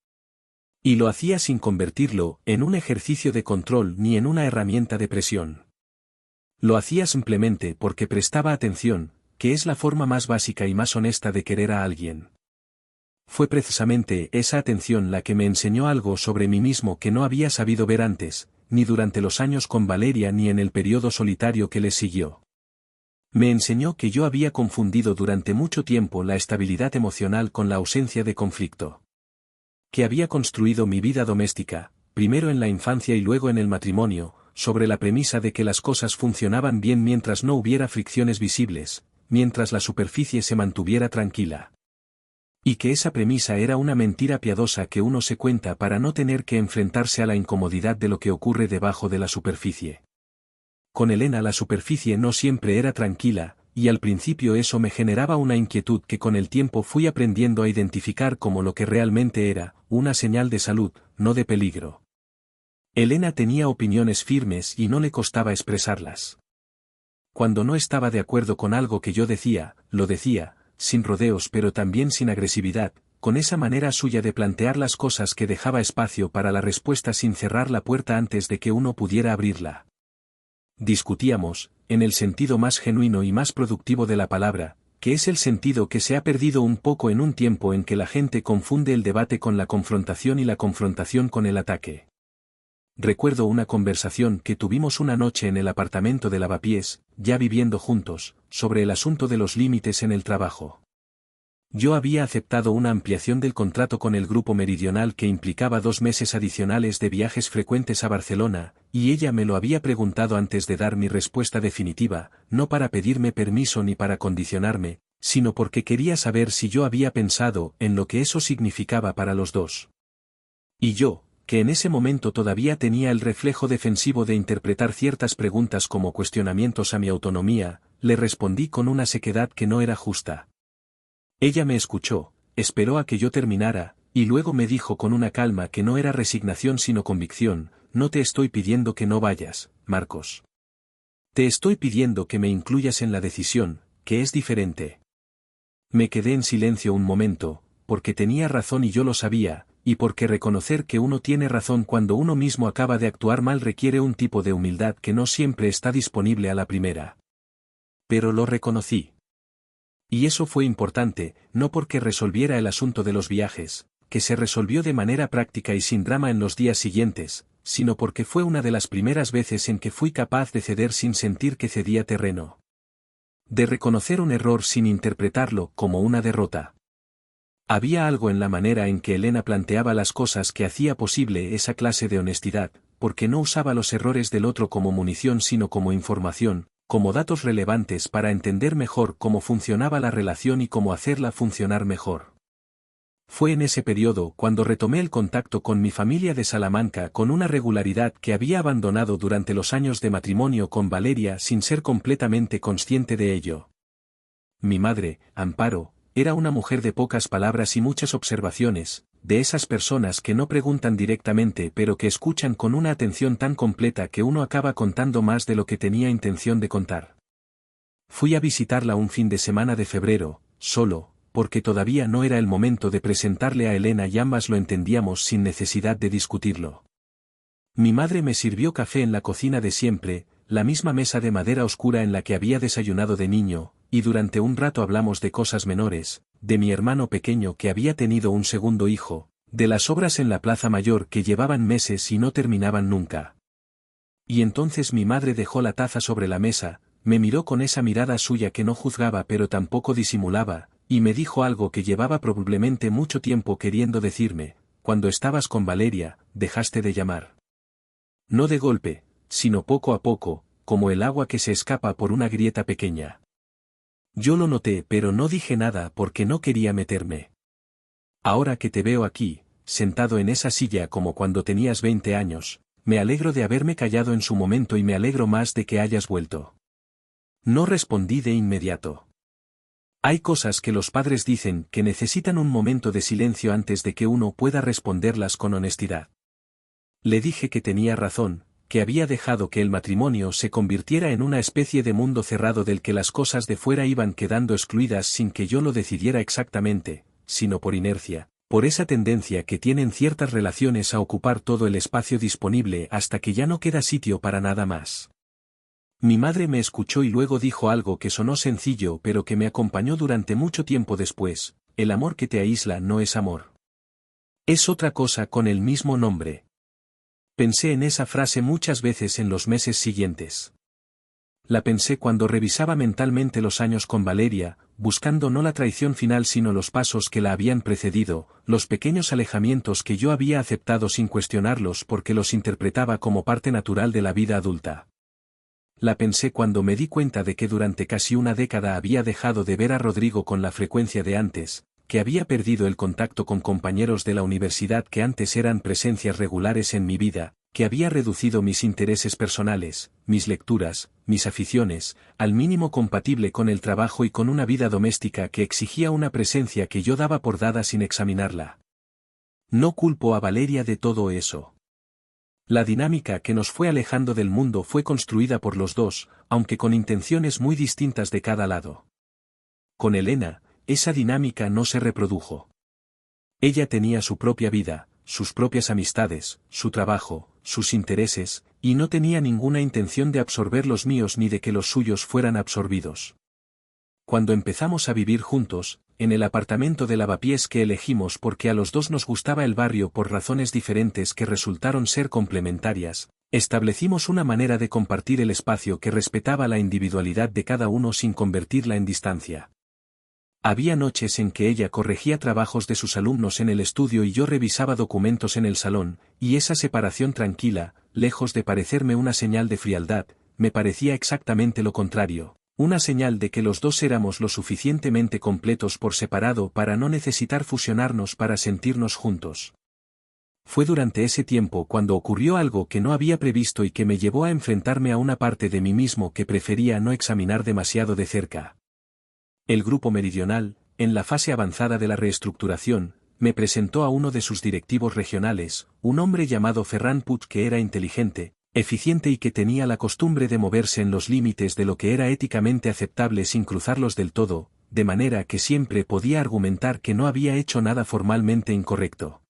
Y lo hacía sin convertirlo en un ejercicio de control ni en una herramienta de presión. Lo hacía simplemente porque prestaba atención, que es la forma más básica y más honesta de querer a alguien. Fue precisamente esa atención la que me enseñó algo sobre mí mismo que no había sabido ver antes, ni durante los años con Valeria ni en el periodo solitario que le siguió. Me enseñó que yo había confundido durante mucho tiempo la estabilidad emocional con la ausencia de conflicto. Que había construido mi vida doméstica, primero en la infancia y luego en el matrimonio, sobre la premisa de que las cosas funcionaban bien mientras no hubiera fricciones visibles, mientras la superficie se mantuviera tranquila. Y que esa premisa era una mentira piadosa que uno se cuenta para no tener que enfrentarse a la incomodidad de lo que ocurre debajo de la superficie. Con Elena la superficie no siempre era tranquila, y al principio eso me generaba una inquietud que con el tiempo fui aprendiendo a identificar como lo que realmente era, una señal de salud, no de peligro. Elena tenía opiniones firmes y no le costaba expresarlas. Cuando no estaba de acuerdo con algo que yo decía, lo decía, sin rodeos pero también sin agresividad, con esa manera suya de plantear las cosas que dejaba espacio para la respuesta sin cerrar la puerta antes de que uno pudiera abrirla. Discutíamos, en el sentido más genuino y más productivo de la palabra, que es el sentido que se ha perdido un poco en un tiempo en que la gente confunde el debate con la confrontación y la confrontación con el ataque. Recuerdo una conversación que tuvimos una noche en el apartamento de Lavapiés, ya viviendo juntos, sobre el asunto de los límites en el trabajo. Yo había aceptado una ampliación del contrato con el Grupo Meridional que implicaba 2 meses adicionales de viajes frecuentes a Barcelona, y ella me lo había preguntado antes de dar mi respuesta definitiva, no para pedirme permiso ni para condicionarme, sino porque quería saber si yo había pensado en lo que eso significaba para los dos. Y yo, que en ese momento todavía tenía el reflejo defensivo de interpretar ciertas preguntas como cuestionamientos a mi autonomía, le respondí con una sequedad que no era justa. Ella me escuchó, esperó a que yo terminara, y luego me dijo con una calma que no era resignación sino convicción: no te estoy pidiendo que no vayas, Marcos. Te estoy pidiendo que me incluyas en la decisión, que es diferente. Me quedé en silencio un momento, porque tenía razón y yo lo sabía, y porque reconocer que uno tiene razón cuando uno mismo acaba de actuar mal requiere un tipo de humildad que no siempre está disponible a la primera. Pero lo reconocí. Y eso fue importante, no porque resolviera el asunto de los viajes, que se resolvió de manera práctica y sin drama en los días siguientes, sino porque fue una de las primeras veces en que fui capaz de ceder sin sentir que cedía terreno. De reconocer un error sin interpretarlo como una derrota. Había algo en la manera en que Elena planteaba las cosas que hacía posible esa clase de honestidad, porque no usaba los errores del otro como munición sino como información, como datos relevantes para entender mejor cómo funcionaba la relación y cómo hacerla funcionar mejor. Fue en ese periodo cuando retomé el contacto con mi familia de Salamanca con una regularidad que había abandonado durante los años de matrimonio con Valeria sin ser completamente consciente de ello. Mi madre, Amparo, era una mujer de pocas palabras y muchas observaciones, de esas personas que no preguntan directamente pero que escuchan con una atención tan completa que uno acaba contando más de lo que tenía intención de contar. Fui a visitarla un fin de semana de febrero, solo, porque todavía no era el momento de presentarle a Elena y ambas lo entendíamos sin necesidad de discutirlo. Mi madre me sirvió café en la cocina de siempre, la misma mesa de madera oscura en la que había desayunado de niño, y durante un rato hablamos de cosas menores, de mi hermano pequeño que había tenido un segundo hijo, de las obras en la Plaza Mayor que llevaban meses y no terminaban nunca. Y entonces mi madre dejó la taza sobre la mesa, me miró con esa mirada suya que no juzgaba pero tampoco disimulaba, y me dijo algo que llevaba probablemente mucho tiempo queriendo decirme: cuando estabas con Valeria, dejaste de llamar. No de golpe, sino poco a poco, como el agua que se escapa por una grieta pequeña. Yo lo noté, pero no dije nada porque no quería meterme. Ahora que te veo aquí, sentado en esa silla como cuando tenías 20 años, me alegro de haberme callado en su momento y me alegro más de que hayas vuelto. No respondí de inmediato. Hay cosas que los padres dicen que necesitan un momento de silencio antes de que uno pueda responderlas con honestidad. Le dije que tenía razón, que había dejado que el matrimonio se convirtiera en una especie de mundo cerrado del que las cosas de fuera iban quedando excluidas sin que yo lo decidiera exactamente, sino por inercia, por esa tendencia que tienen ciertas relaciones a ocupar todo el espacio disponible hasta que ya no queda sitio para nada más. Mi madre me escuchó y luego dijo algo que sonó sencillo pero que me acompañó durante mucho tiempo después: el amor que te aísla no es amor. Es otra cosa con el mismo nombre. Pensé en esa frase muchas veces en los meses siguientes. La pensé cuando revisaba mentalmente los años con Valeria, buscando no la traición final sino los pasos que la habían precedido, los pequeños alejamientos que yo había aceptado sin cuestionarlos porque los interpretaba como parte natural de la vida adulta. La pensé cuando me di cuenta de que durante casi una década había dejado de ver a Rodrigo con la frecuencia de antes, que había perdido el contacto con compañeros de la universidad que antes eran presencias regulares en mi vida, que había reducido mis intereses personales, mis lecturas, mis aficiones, al mínimo compatible con el trabajo y con una vida doméstica que exigía una presencia que yo daba por dada sin examinarla. No culpo a Valeria de todo eso. La dinámica que nos fue alejando del mundo fue construida por los dos, aunque con intenciones muy distintas de cada lado. Con Elena, esa dinámica no se reprodujo. Ella tenía su propia vida, sus propias amistades, su trabajo, sus intereses, y no tenía ninguna intención de absorber los míos ni de que los suyos fueran absorbidos. Cuando empezamos a vivir juntos, en el apartamento de lavapiés que elegimos porque a los dos nos gustaba el barrio por razones diferentes que resultaron ser complementarias, establecimos una manera de compartir el espacio que respetaba la individualidad de cada uno sin convertirla en distancia. Había noches en que ella corregía trabajos de sus alumnos en el estudio y yo revisaba documentos en el salón, y esa separación tranquila, lejos de parecerme una señal de frialdad, me parecía exactamente lo contrario. Una señal de que los dos éramos lo suficientemente completos por separado para no necesitar fusionarnos para sentirnos juntos. Fue durante ese tiempo cuando ocurrió algo que no había previsto y que me llevó a enfrentarme a una parte de mí mismo que prefería no examinar demasiado de cerca. El Grupo Meridional, en la fase avanzada de la reestructuración, me presentó a uno de sus directivos regionales, un hombre llamado Ferran Puig que era inteligente, eficiente y que tenía la costumbre de moverse en los límites de lo que era éticamente aceptable sin cruzarlos del todo, de manera que siempre podía argumentar que no había hecho nada formalmente incorrecto.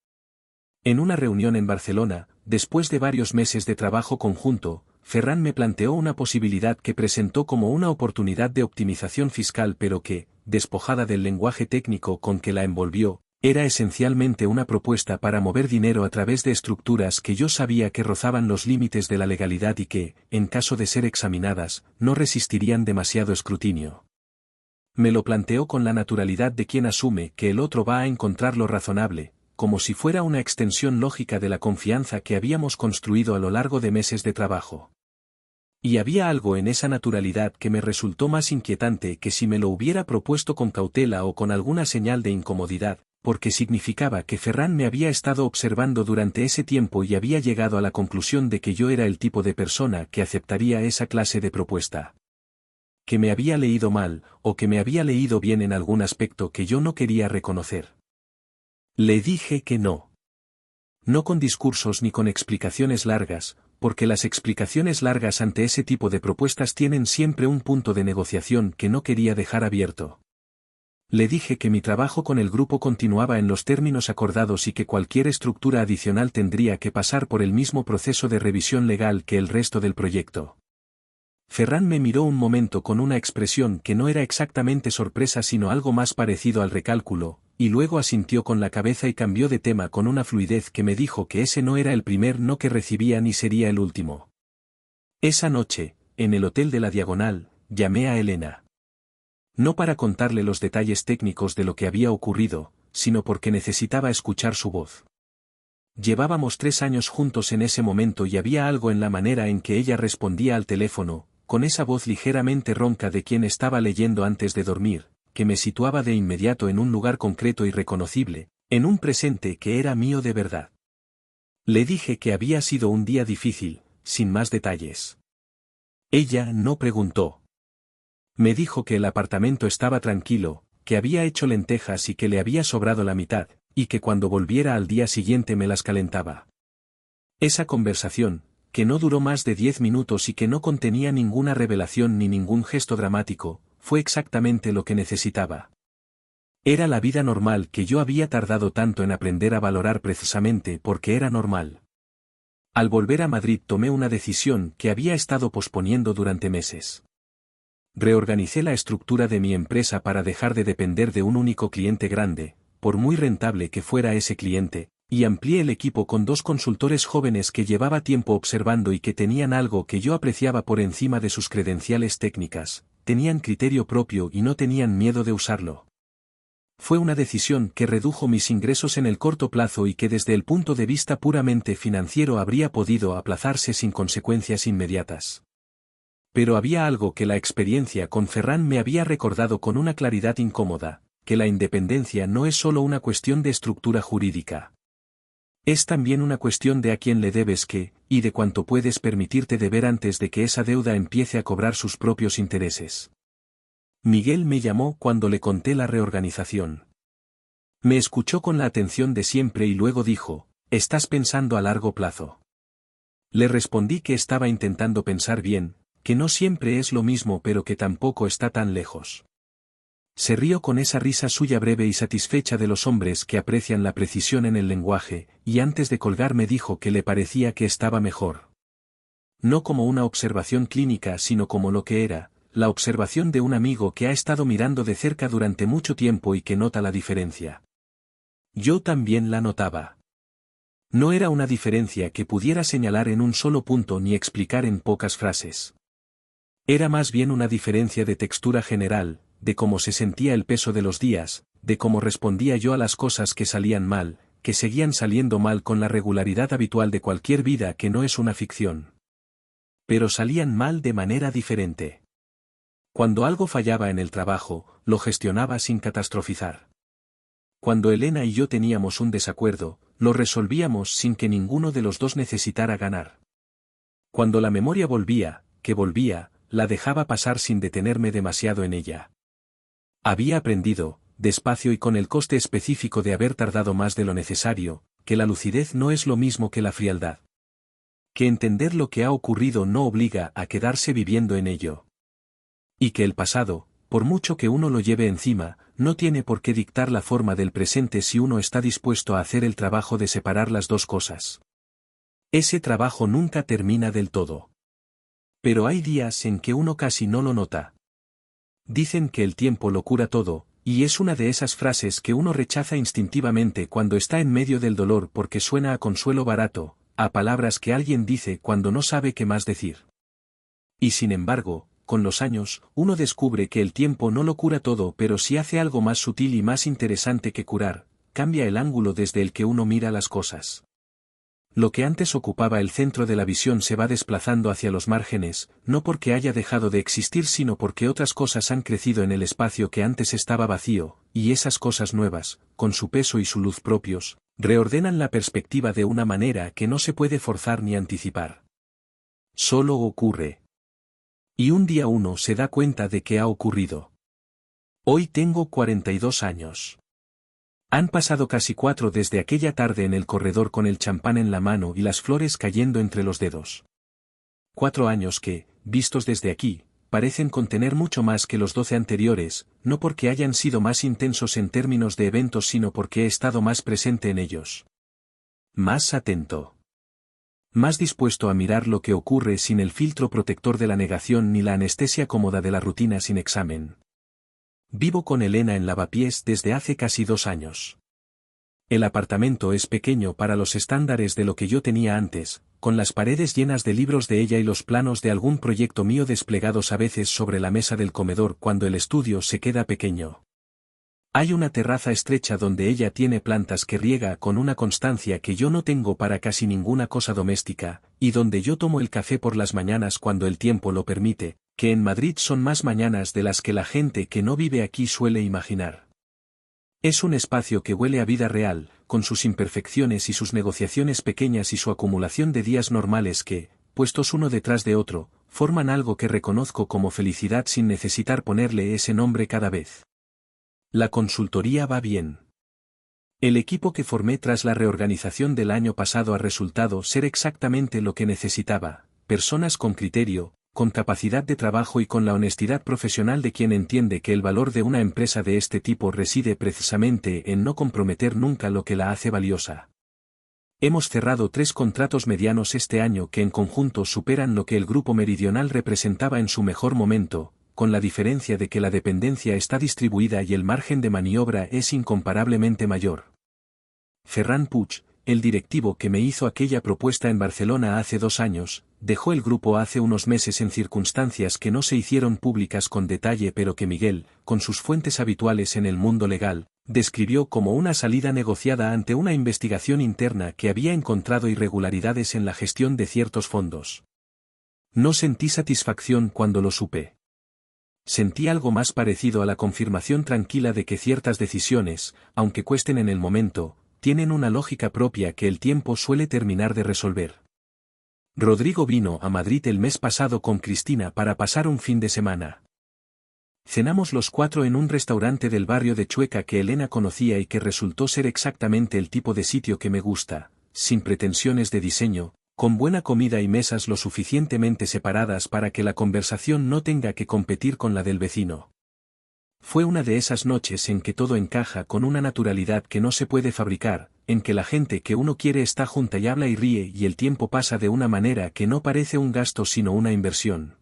En una reunión en Barcelona, después de varios meses de trabajo conjunto, Ferran me planteó una posibilidad que presentó como una oportunidad de optimización fiscal pero que, despojada del lenguaje técnico con que la envolvió, era esencialmente una propuesta para mover dinero a través de estructuras que yo sabía que rozaban los límites de la legalidad y que, en caso de ser examinadas, no resistirían demasiado escrutinio. Me lo planteó con la naturalidad de quien asume que el otro va a encontrar lo razonable, como si fuera una extensión lógica de la confianza que habíamos construido a lo largo de meses de trabajo. Y había algo en esa naturalidad que me resultó más inquietante que si me lo hubiera propuesto con cautela o con alguna señal de incomodidad, porque significaba que Ferran me había estado observando durante ese tiempo y había llegado a la conclusión de que yo era el tipo de persona que aceptaría esa clase de propuesta. Que me había leído mal, o que me había leído bien en algún aspecto que yo no quería reconocer. Le dije que no. No con discursos ni con explicaciones largas, porque las explicaciones largas ante ese tipo de propuestas tienen siempre un punto de negociación que no quería dejar abierto. Le dije que mi trabajo con el grupo continuaba en los términos acordados y que cualquier estructura adicional tendría que pasar por el mismo proceso de revisión legal que el resto del proyecto. Ferran me miró un momento con una expresión que no era exactamente sorpresa sino algo más parecido al recálculo, y luego asintió con la cabeza y cambió de tema con una fluidez que me dijo que ese no era el primer no que recibía ni sería el último. Esa noche, en el hotel de la Diagonal, llamé a Elena. No para contarle los detalles técnicos de lo que había ocurrido, sino porque necesitaba escuchar su voz. Llevábamos 3 años juntos en ese momento y había algo en la manera en que ella respondía al teléfono, con esa voz ligeramente ronca de quien estaba leyendo antes de dormir, que me situaba de inmediato en un lugar concreto y reconocible, en un presente que era mío de verdad. Le dije que había sido un día difícil, sin más detalles. Ella no preguntó. Me dijo que el apartamento estaba tranquilo, que había hecho lentejas y que le había sobrado la mitad, y que cuando volviera al día siguiente me las calentaba. Esa conversación, que no duró más de 10 minutos y que no contenía ninguna revelación ni ningún gesto dramático, fue exactamente lo que necesitaba. Era la vida normal que yo había tardado tanto en aprender a valorar precisamente porque era normal. Al volver a Madrid tomé una decisión que había estado posponiendo durante meses. Reorganicé la estructura de mi empresa para dejar de depender de un único cliente grande, por muy rentable que fuera ese cliente, y amplié el equipo con 2 consultores jóvenes que llevaba tiempo observando y que tenían algo que yo apreciaba por encima de sus credenciales técnicas, tenían criterio propio y no tenían miedo de usarlo. Fue una decisión que redujo mis ingresos en el corto plazo y que desde el punto de vista puramente financiero habría podido aplazarse sin consecuencias inmediatas. Pero había algo que la experiencia con Ferran me había recordado con una claridad incómoda, que la independencia no es solo una cuestión de estructura jurídica. Es también una cuestión de a quién le debes qué, y de cuánto puedes permitirte deber antes de que esa deuda empiece a cobrar sus propios intereses. Miguel me llamó cuando le conté la reorganización. Me escuchó con la atención de siempre y luego dijo, «¿Estás pensando a largo plazo?». Le respondí que estaba intentando pensar bien, que no siempre es lo mismo pero que tampoco está tan lejos. Se rió con esa risa suya breve y satisfecha de los hombres que aprecian la precisión en el lenguaje, y antes de colgar me dijo que le parecía que estaba mejor. No como una observación clínica sino como lo que era, la observación de un amigo que ha estado mirando de cerca durante mucho tiempo y que nota la diferencia. Yo también la notaba. No era una diferencia que pudiera señalar en un solo punto ni explicar en pocas frases. Era más bien una diferencia de textura general, de cómo se sentía el peso de los días, de cómo respondía yo a las cosas que salían mal, que seguían saliendo mal con la regularidad habitual de cualquier vida que no es una ficción. Pero salían mal de manera diferente. Cuando algo fallaba en el trabajo, lo gestionaba sin catastrofizar. Cuando Elena y yo teníamos un desacuerdo, lo resolvíamos sin que ninguno de los dos necesitara ganar. Cuando la memoria volvía, que volvía, la dejaba pasar sin detenerme demasiado en ella. Había aprendido, despacio y con el coste específico de haber tardado más de lo necesario, que la lucidez no es lo mismo que la frialdad. Que entender lo que ha ocurrido no obliga a quedarse viviendo en ello. Y que el pasado, por mucho que uno lo lleve encima, no tiene por qué dictar la forma del presente si uno está dispuesto a hacer el trabajo de separar las dos cosas. Ese trabajo nunca termina del todo. Pero hay días en que uno casi no lo nota. Dicen que el tiempo lo cura todo, y es una de esas frases que uno rechaza instintivamente cuando está en medio del dolor porque suena a consuelo barato, a palabras que alguien dice cuando no sabe qué más decir. Y sin embargo, con los años, uno descubre que el tiempo no lo cura todo pero sí hace algo más sutil y más interesante que curar, cambia el ángulo desde el que uno mira las cosas. Lo que antes ocupaba el centro de la visión se va desplazando hacia los márgenes, no porque haya dejado de existir sino porque otras cosas han crecido en el espacio que antes estaba vacío, y esas cosas nuevas, con su peso y su luz propios, reordenan la perspectiva de una manera que no se puede forzar ni anticipar. Solo ocurre. Y un día uno se da cuenta de que ha ocurrido. Hoy tengo 42 años. Han pasado casi 4 desde aquella tarde en el corredor con el champán en la mano y las flores cayendo entre los dedos. 4 años que, vistos desde aquí, parecen contener mucho más que los 12 anteriores, no porque hayan sido más intensos en términos de eventos sino porque he estado más presente en ellos. Más atento. Más dispuesto a mirar lo que ocurre sin el filtro protector de la negación ni la anestesia cómoda de la rutina sin examen. Vivo con Elena en Lavapiés desde hace casi 2 años. El apartamento es pequeño para los estándares de lo que yo tenía antes, con las paredes llenas de libros de ella y los planos de algún proyecto mío desplegados a veces sobre la mesa del comedor cuando el estudio se queda pequeño. Hay una terraza estrecha donde ella tiene plantas que riega con una constancia que yo no tengo para casi ninguna cosa doméstica, y donde yo tomo el café por las mañanas cuando el tiempo lo permite, que en Madrid son más mañanas de las que la gente que no vive aquí suele imaginar. Es un espacio que huele a vida real, con sus imperfecciones y sus negociaciones pequeñas y su acumulación de días normales que, puestos uno detrás de otro, forman algo que reconozco como felicidad sin necesitar ponerle ese nombre cada vez. La consultoría va bien. El equipo que formé tras la reorganización del año pasado ha resultado ser exactamente lo que necesitaba, personas con criterio, con capacidad de trabajo y con la honestidad profesional de quien entiende que el valor de una empresa de este tipo reside precisamente en no comprometer nunca lo que la hace valiosa. Hemos cerrado 3 contratos medianos este año que en conjunto superan lo que el Grupo Meridional representaba en su mejor momento, con la diferencia de que la dependencia está distribuida y el margen de maniobra es incomparablemente mayor. Ferran Puig, el directivo que me hizo aquella propuesta en Barcelona hace 2 años, dejó el grupo hace unos meses en circunstancias que no se hicieron públicas con detalle pero que Miguel, con sus fuentes habituales en el mundo legal, describió como una salida negociada ante una investigación interna que había encontrado irregularidades en la gestión de ciertos fondos. No sentí satisfacción cuando lo supe. Sentí algo más parecido a la confirmación tranquila de que ciertas decisiones, aunque cuesten en el momento, tienen una lógica propia que el tiempo suele terminar de resolver. Rodrigo vino a Madrid el mes pasado con Cristina para pasar un fin de semana. Cenamos los 4 en un restaurante del barrio de Chueca que Elena conocía y que resultó ser exactamente el tipo de sitio que me gusta, sin pretensiones de diseño, con buena comida y mesas lo suficientemente separadas para que la conversación no tenga que competir con la del vecino. Fue una de esas noches en que todo encaja con una naturalidad que no se puede fabricar, en que la gente que uno quiere está junta y habla y ríe y el tiempo pasa de una manera que no parece un gasto sino una inversión.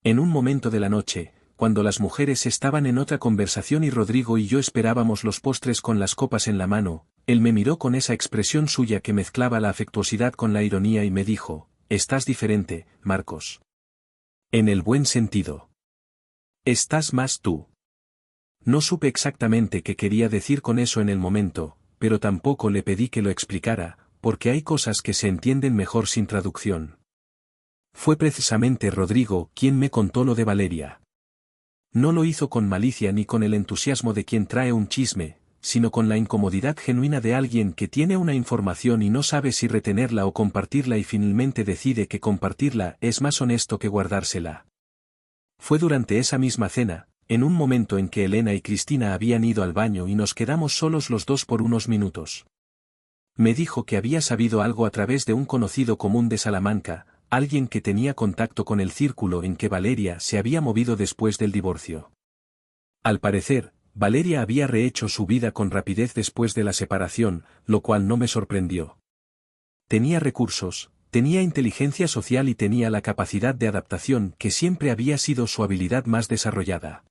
En un momento de la noche, cuando las mujeres estaban en otra conversación y Rodrigo y yo esperábamos los postres con las copas en la mano, él me miró con esa expresión suya que mezclaba la afectuosidad con la ironía y me dijo, «Estás diferente, Marcos». En el buen sentido. Estás más tú. No supe exactamente qué quería decir con eso en el momento, pero tampoco le pedí que lo explicara, porque hay cosas que se entienden mejor sin traducción. Fue precisamente Rodrigo quien me contó lo de Valeria. No lo hizo con malicia ni con el entusiasmo de quien trae un chisme, sino con la incomodidad genuina de alguien que tiene una información y no sabe si retenerla o compartirla y finalmente decide que compartirla es más honesto que guardársela. Fue durante esa misma cena, en un momento en que Elena y Cristina habían ido al baño y nos quedamos solos los dos por unos minutos. Me dijo que había sabido algo a través de un conocido común de Salamanca, alguien que tenía contacto con el círculo en que Valeria se había movido después del divorcio. Al parecer, Valeria había rehecho su vida con rapidez después de la separación, lo cual no me sorprendió. Tenía recursos, tenía inteligencia social y tenía la capacidad de adaptación que siempre había sido su habilidad más desarrollada.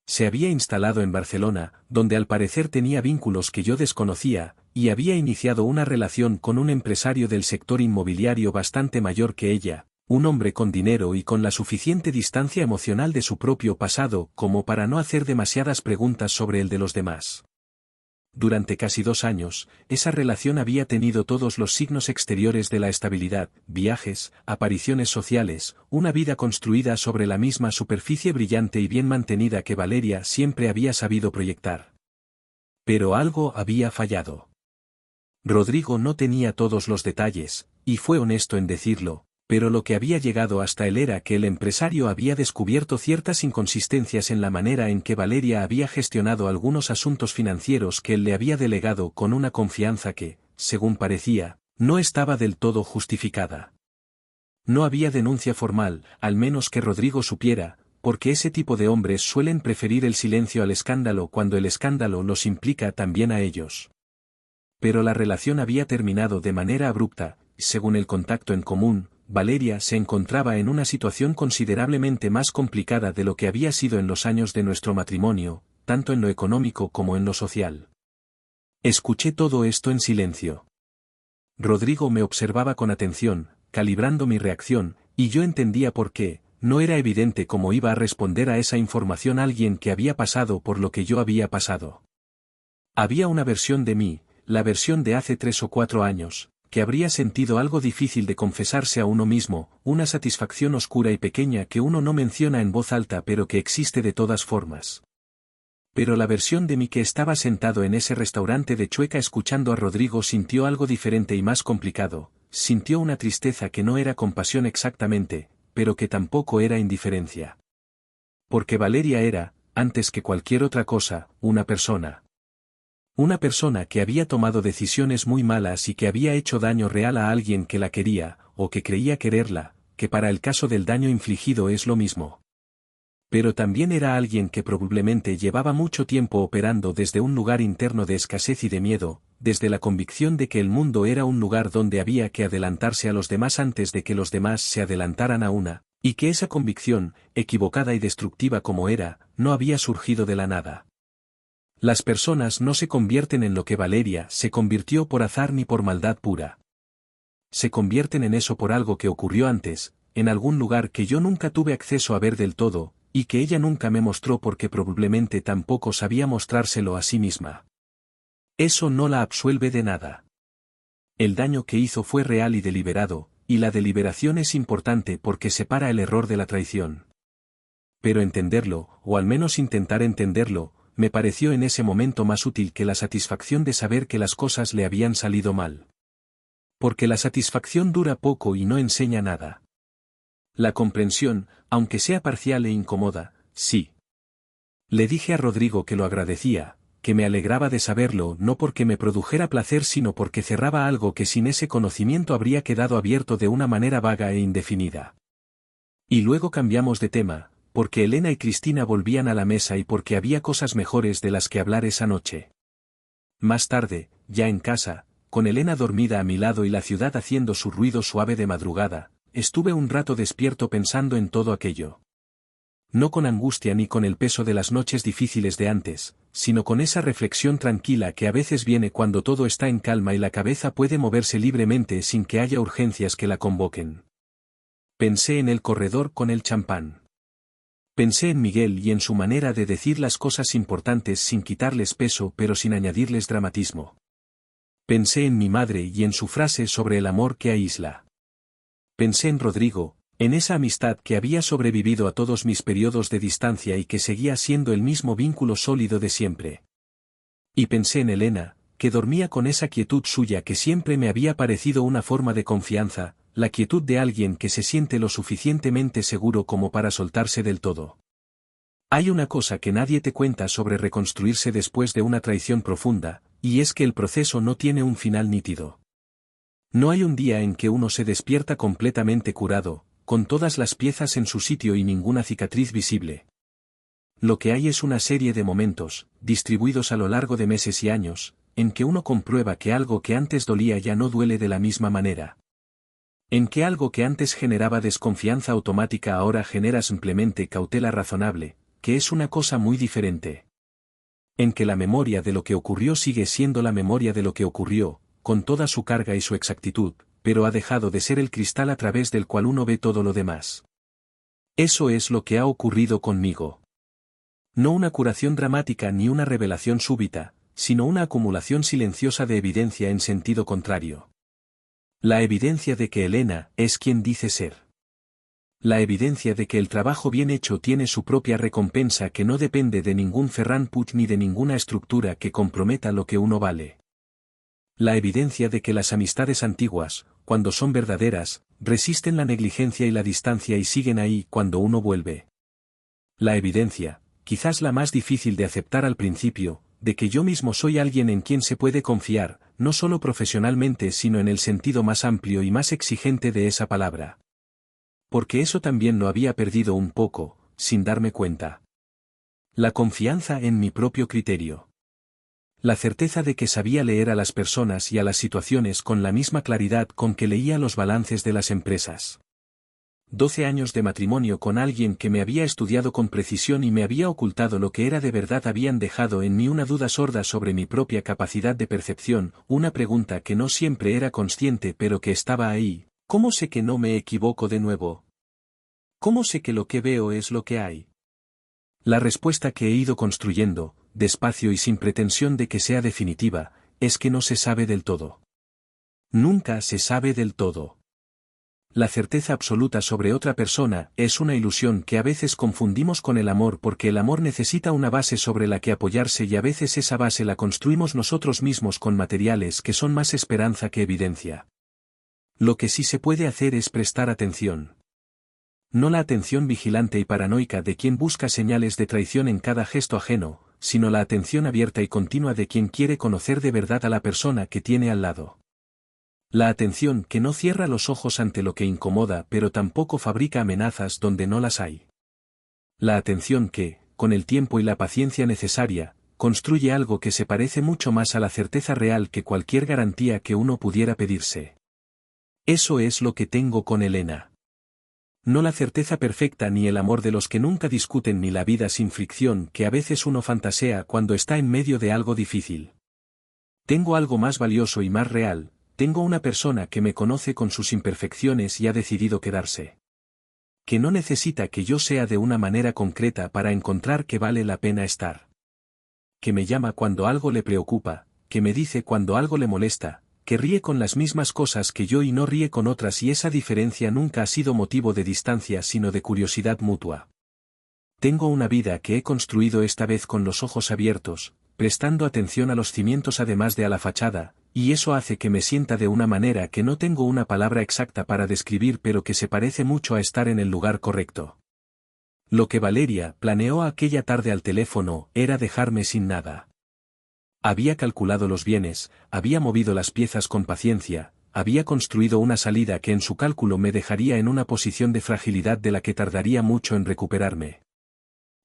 Se había instalado en Barcelona, donde al parecer tenía vínculos que yo desconocía, y había iniciado una relación con un empresario del sector inmobiliario bastante mayor que ella, un hombre con dinero y con la suficiente distancia emocional de su propio pasado como para no hacer demasiadas preguntas sobre el de los demás. Durante casi 2 años, esa relación había tenido todos los signos exteriores de la estabilidad, viajes, apariciones sociales, una vida construida sobre la misma superficie brillante y bien mantenida que Valeria siempre había sabido proyectar. Pero algo había fallado. Rodrigo no tenía todos los detalles, y fue honesto en decirlo, pero lo que había llegado hasta él era que el empresario había descubierto ciertas inconsistencias en la manera en que Valeria había gestionado algunos asuntos financieros que él le había delegado con una confianza que, según parecía, no estaba del todo justificada. No había denuncia formal, al menos que Rodrigo supiera, porque ese tipo de hombres suelen preferir el silencio al escándalo cuando el escándalo los implica también a ellos. Pero la relación había terminado de manera abrupta, según el contacto en común, Valeria se encontraba en una situación considerablemente más complicada de lo que había sido en los años de nuestro matrimonio, tanto en lo económico como en lo social. Escuché todo esto en silencio. Rodrigo me observaba con atención, calibrando mi reacción, y yo entendía por qué, no era evidente cómo iba a responder a esa información alguien que había pasado por lo que yo había pasado. Había una versión de mí, la versión de hace 3 o 4 años, que habría sentido algo difícil de confesarse a uno mismo, una satisfacción oscura y pequeña que uno no menciona en voz alta pero que existe de todas formas. Pero la versión de mí que estaba sentado en ese restaurante de Chueca escuchando a Rodrigo sintió algo diferente y más complicado, sintió una tristeza que no era compasión exactamente, pero que tampoco era indiferencia. Porque Valeria era, antes que cualquier otra cosa, una persona. Una persona que había tomado decisiones muy malas y que había hecho daño real a alguien que la quería, o que creía quererla, que para el caso del daño infligido es lo mismo. Pero también era alguien que probablemente llevaba mucho tiempo operando desde un lugar interno de escasez y de miedo, desde la convicción de que el mundo era un lugar donde había que adelantarse a los demás antes de que los demás se adelantaran a una, y que esa convicción, equivocada y destructiva como era, no había surgido de la nada. Las personas no se convierten en lo que Valeria se convirtió por azar ni por maldad pura. Se convierten en eso por algo que ocurrió antes, en algún lugar que yo nunca tuve acceso a ver del todo, y que ella nunca me mostró porque probablemente tampoco sabía mostrárselo a sí misma. Eso no la absuelve de nada. El daño que hizo fue real y deliberado, y la deliberación es importante porque separa el error de la traición. Pero entenderlo, o al menos intentar entenderlo, me pareció en ese momento más útil que la satisfacción de saber que las cosas le habían salido mal. Porque la satisfacción dura poco y no enseña nada. La comprensión, aunque sea parcial e incómoda, sí. Le dije a Rodrigo que lo agradecía, que me alegraba de saberlo no porque me produjera placer sino porque cerraba algo que sin ese conocimiento habría quedado abierto de una manera vaga e indefinida. Y luego cambiamos de tema, porque Elena y Cristina volvían a la mesa y porque había cosas mejores de las que hablar esa noche. Más tarde, ya en casa, con Elena dormida a mi lado y la ciudad haciendo su ruido suave de madrugada, estuve un rato despierto pensando en todo aquello. No con angustia ni con el peso de las noches difíciles de antes, sino con esa reflexión tranquila que a veces viene cuando todo está en calma y la cabeza puede moverse libremente sin que haya urgencias que la convoquen. Pensé en el corredor con el champán. Pensé en Miguel y en su manera de decir las cosas importantes sin quitarles peso pero sin añadirles dramatismo. Pensé en mi madre y en su frase sobre el amor que aísla. Pensé en Rodrigo, en esa amistad que había sobrevivido a todos mis periodos de distancia y que seguía siendo el mismo vínculo sólido de siempre. Y pensé en Elena, que dormía con esa quietud suya que siempre me había parecido una forma de confianza, la quietud de alguien que se siente lo suficientemente seguro como para soltarse del todo. Hay una cosa que nadie te cuenta sobre reconstruirse después de una traición profunda, y es que el proceso no tiene un final nítido. No hay un día en que uno se despierta completamente curado, con todas las piezas en su sitio y ninguna cicatriz visible. Lo que hay es una serie de momentos, distribuidos a lo largo de meses y años, en que uno comprueba que algo que antes dolía ya no duele de la misma manera. En que algo que antes generaba desconfianza automática ahora genera simplemente cautela razonable, que es una cosa muy diferente. En que la memoria de lo que ocurrió sigue siendo la memoria de lo que ocurrió, con toda su carga y su exactitud, pero ha dejado de ser el cristal a través del cual uno ve todo lo demás. Eso es lo que ha ocurrido conmigo. No una curación dramática ni una revelación súbita, sino una acumulación silenciosa de evidencia en sentido contrario. La evidencia de que Elena es quien dice ser. La evidencia de que el trabajo bien hecho tiene su propia recompensa que no depende de ningún Ferran Puig ni de ninguna estructura que comprometa lo que uno vale. La evidencia de que las amistades antiguas, cuando son verdaderas, resisten la negligencia y la distancia y siguen ahí cuando uno vuelve. La evidencia, quizás la más difícil de aceptar al principio, de que yo mismo soy alguien en quien se puede confiar, no solo profesionalmente sino en el sentido más amplio y más exigente de esa palabra. Porque eso también lo había perdido un poco, sin darme cuenta. La confianza en mi propio criterio. La certeza de que sabía leer a las personas y a las situaciones con la misma claridad con que leía los balances de las empresas. 12 años de matrimonio con alguien que me había estudiado con precisión y me había ocultado lo que era de verdad habían dejado en mí una duda sorda sobre mi propia capacidad de percepción, una pregunta que no siempre era consciente pero que estaba ahí. ¿Cómo sé que no me equivoco de nuevo? ¿Cómo sé que lo que veo es lo que hay? La respuesta que he ido construyendo, despacio y sin pretensión de que sea definitiva, es que no se sabe del todo. Nunca se sabe del todo. La certeza absoluta sobre otra persona es una ilusión que a veces confundimos con el amor porque el amor necesita una base sobre la que apoyarse y a veces esa base la construimos nosotros mismos con materiales que son más esperanza que evidencia. Lo que sí se puede hacer es prestar atención. No la atención vigilante y paranoica de quien busca señales de traición en cada gesto ajeno, sino la atención abierta y continua de quien quiere conocer de verdad a la persona que tiene al lado. La atención que no cierra los ojos ante lo que incomoda pero tampoco fabrica amenazas donde no las hay. La atención que, con el tiempo y la paciencia necesaria, construye algo que se parece mucho más a la certeza real que cualquier garantía que uno pudiera pedirse. Eso es lo que tengo con Elena. No la certeza perfecta ni el amor de los que nunca discuten ni la vida sin fricción que a veces uno fantasea cuando está en medio de algo difícil. Tengo algo más valioso y más real, tengo una persona que me conoce con sus imperfecciones y ha decidido quedarse. Que no necesita que yo sea de una manera concreta para encontrar que vale la pena estar. Que me llama cuando algo le preocupa, que me dice cuando algo le molesta, que ríe con las mismas cosas que yo y no ríe con otras y esa diferencia nunca ha sido motivo de distancia sino de curiosidad mutua. Tengo una vida que he construido esta vez con los ojos abiertos, prestando atención a los cimientos además de a la fachada, y eso hace que me sienta de una manera que no tengo una palabra exacta para describir pero que se parece mucho a estar en el lugar correcto. Lo que Valeria planeó aquella tarde al teléfono era dejarme sin nada. Había calculado los bienes, había movido las piezas con paciencia, había construido una salida que en su cálculo me dejaría en una posición de fragilidad de la que tardaría mucho en recuperarme.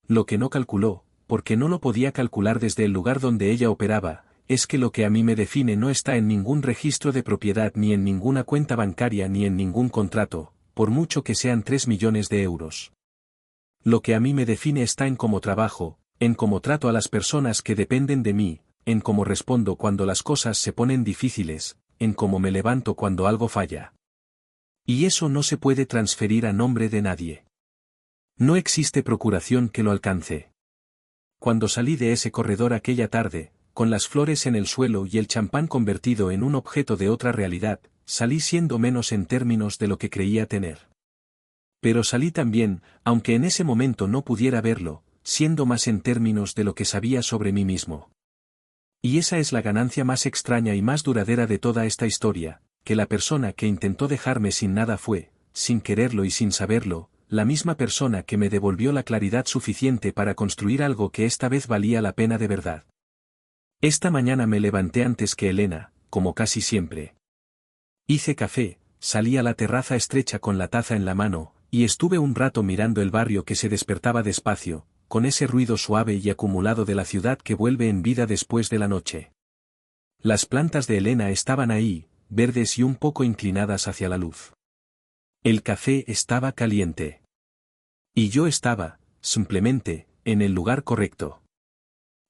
Lo que no calculó, porque no lo podía calcular desde el lugar donde ella operaba, es que lo que a mí me define no está en ningún registro de propiedad ni en ninguna cuenta bancaria ni en ningún contrato, por mucho que sean 3 millones de euros. Lo que a mí me define está en cómo trabajo, en cómo trato a las personas que dependen de mí, en cómo respondo cuando las cosas se ponen difíciles, en cómo me levanto cuando algo falla. Y eso no se puede transferir a nombre de nadie. No existe procuración que lo alcance. Cuando salí de ese corredor aquella tarde, con las flores en el suelo y el champán convertido en un objeto de otra realidad, salí siendo menos en términos de lo que creía tener. Pero salí también, aunque en ese momento no pudiera verlo, siendo más en términos de lo que sabía sobre mí mismo. Y esa es la ganancia más extraña y más duradera de toda esta historia, que la persona que intentó dejarme sin nada fue, sin quererlo y sin saberlo, la misma persona que me devolvió la claridad suficiente para construir algo que esta vez valía la pena de verdad. Esta mañana me levanté antes que Elena, como casi siempre. Hice café, salí a la terraza estrecha con la taza en la mano, y estuve un rato mirando el barrio que se despertaba despacio, con ese ruido suave y acumulado de la ciudad que vuelve en vida después de la noche. Las plantas de Elena estaban ahí, verdes y un poco inclinadas hacia la luz. El café estaba caliente. Y yo estaba, simplemente, en el lugar correcto.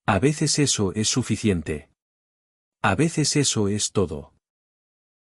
A veces eso es suficiente. A veces eso es todo.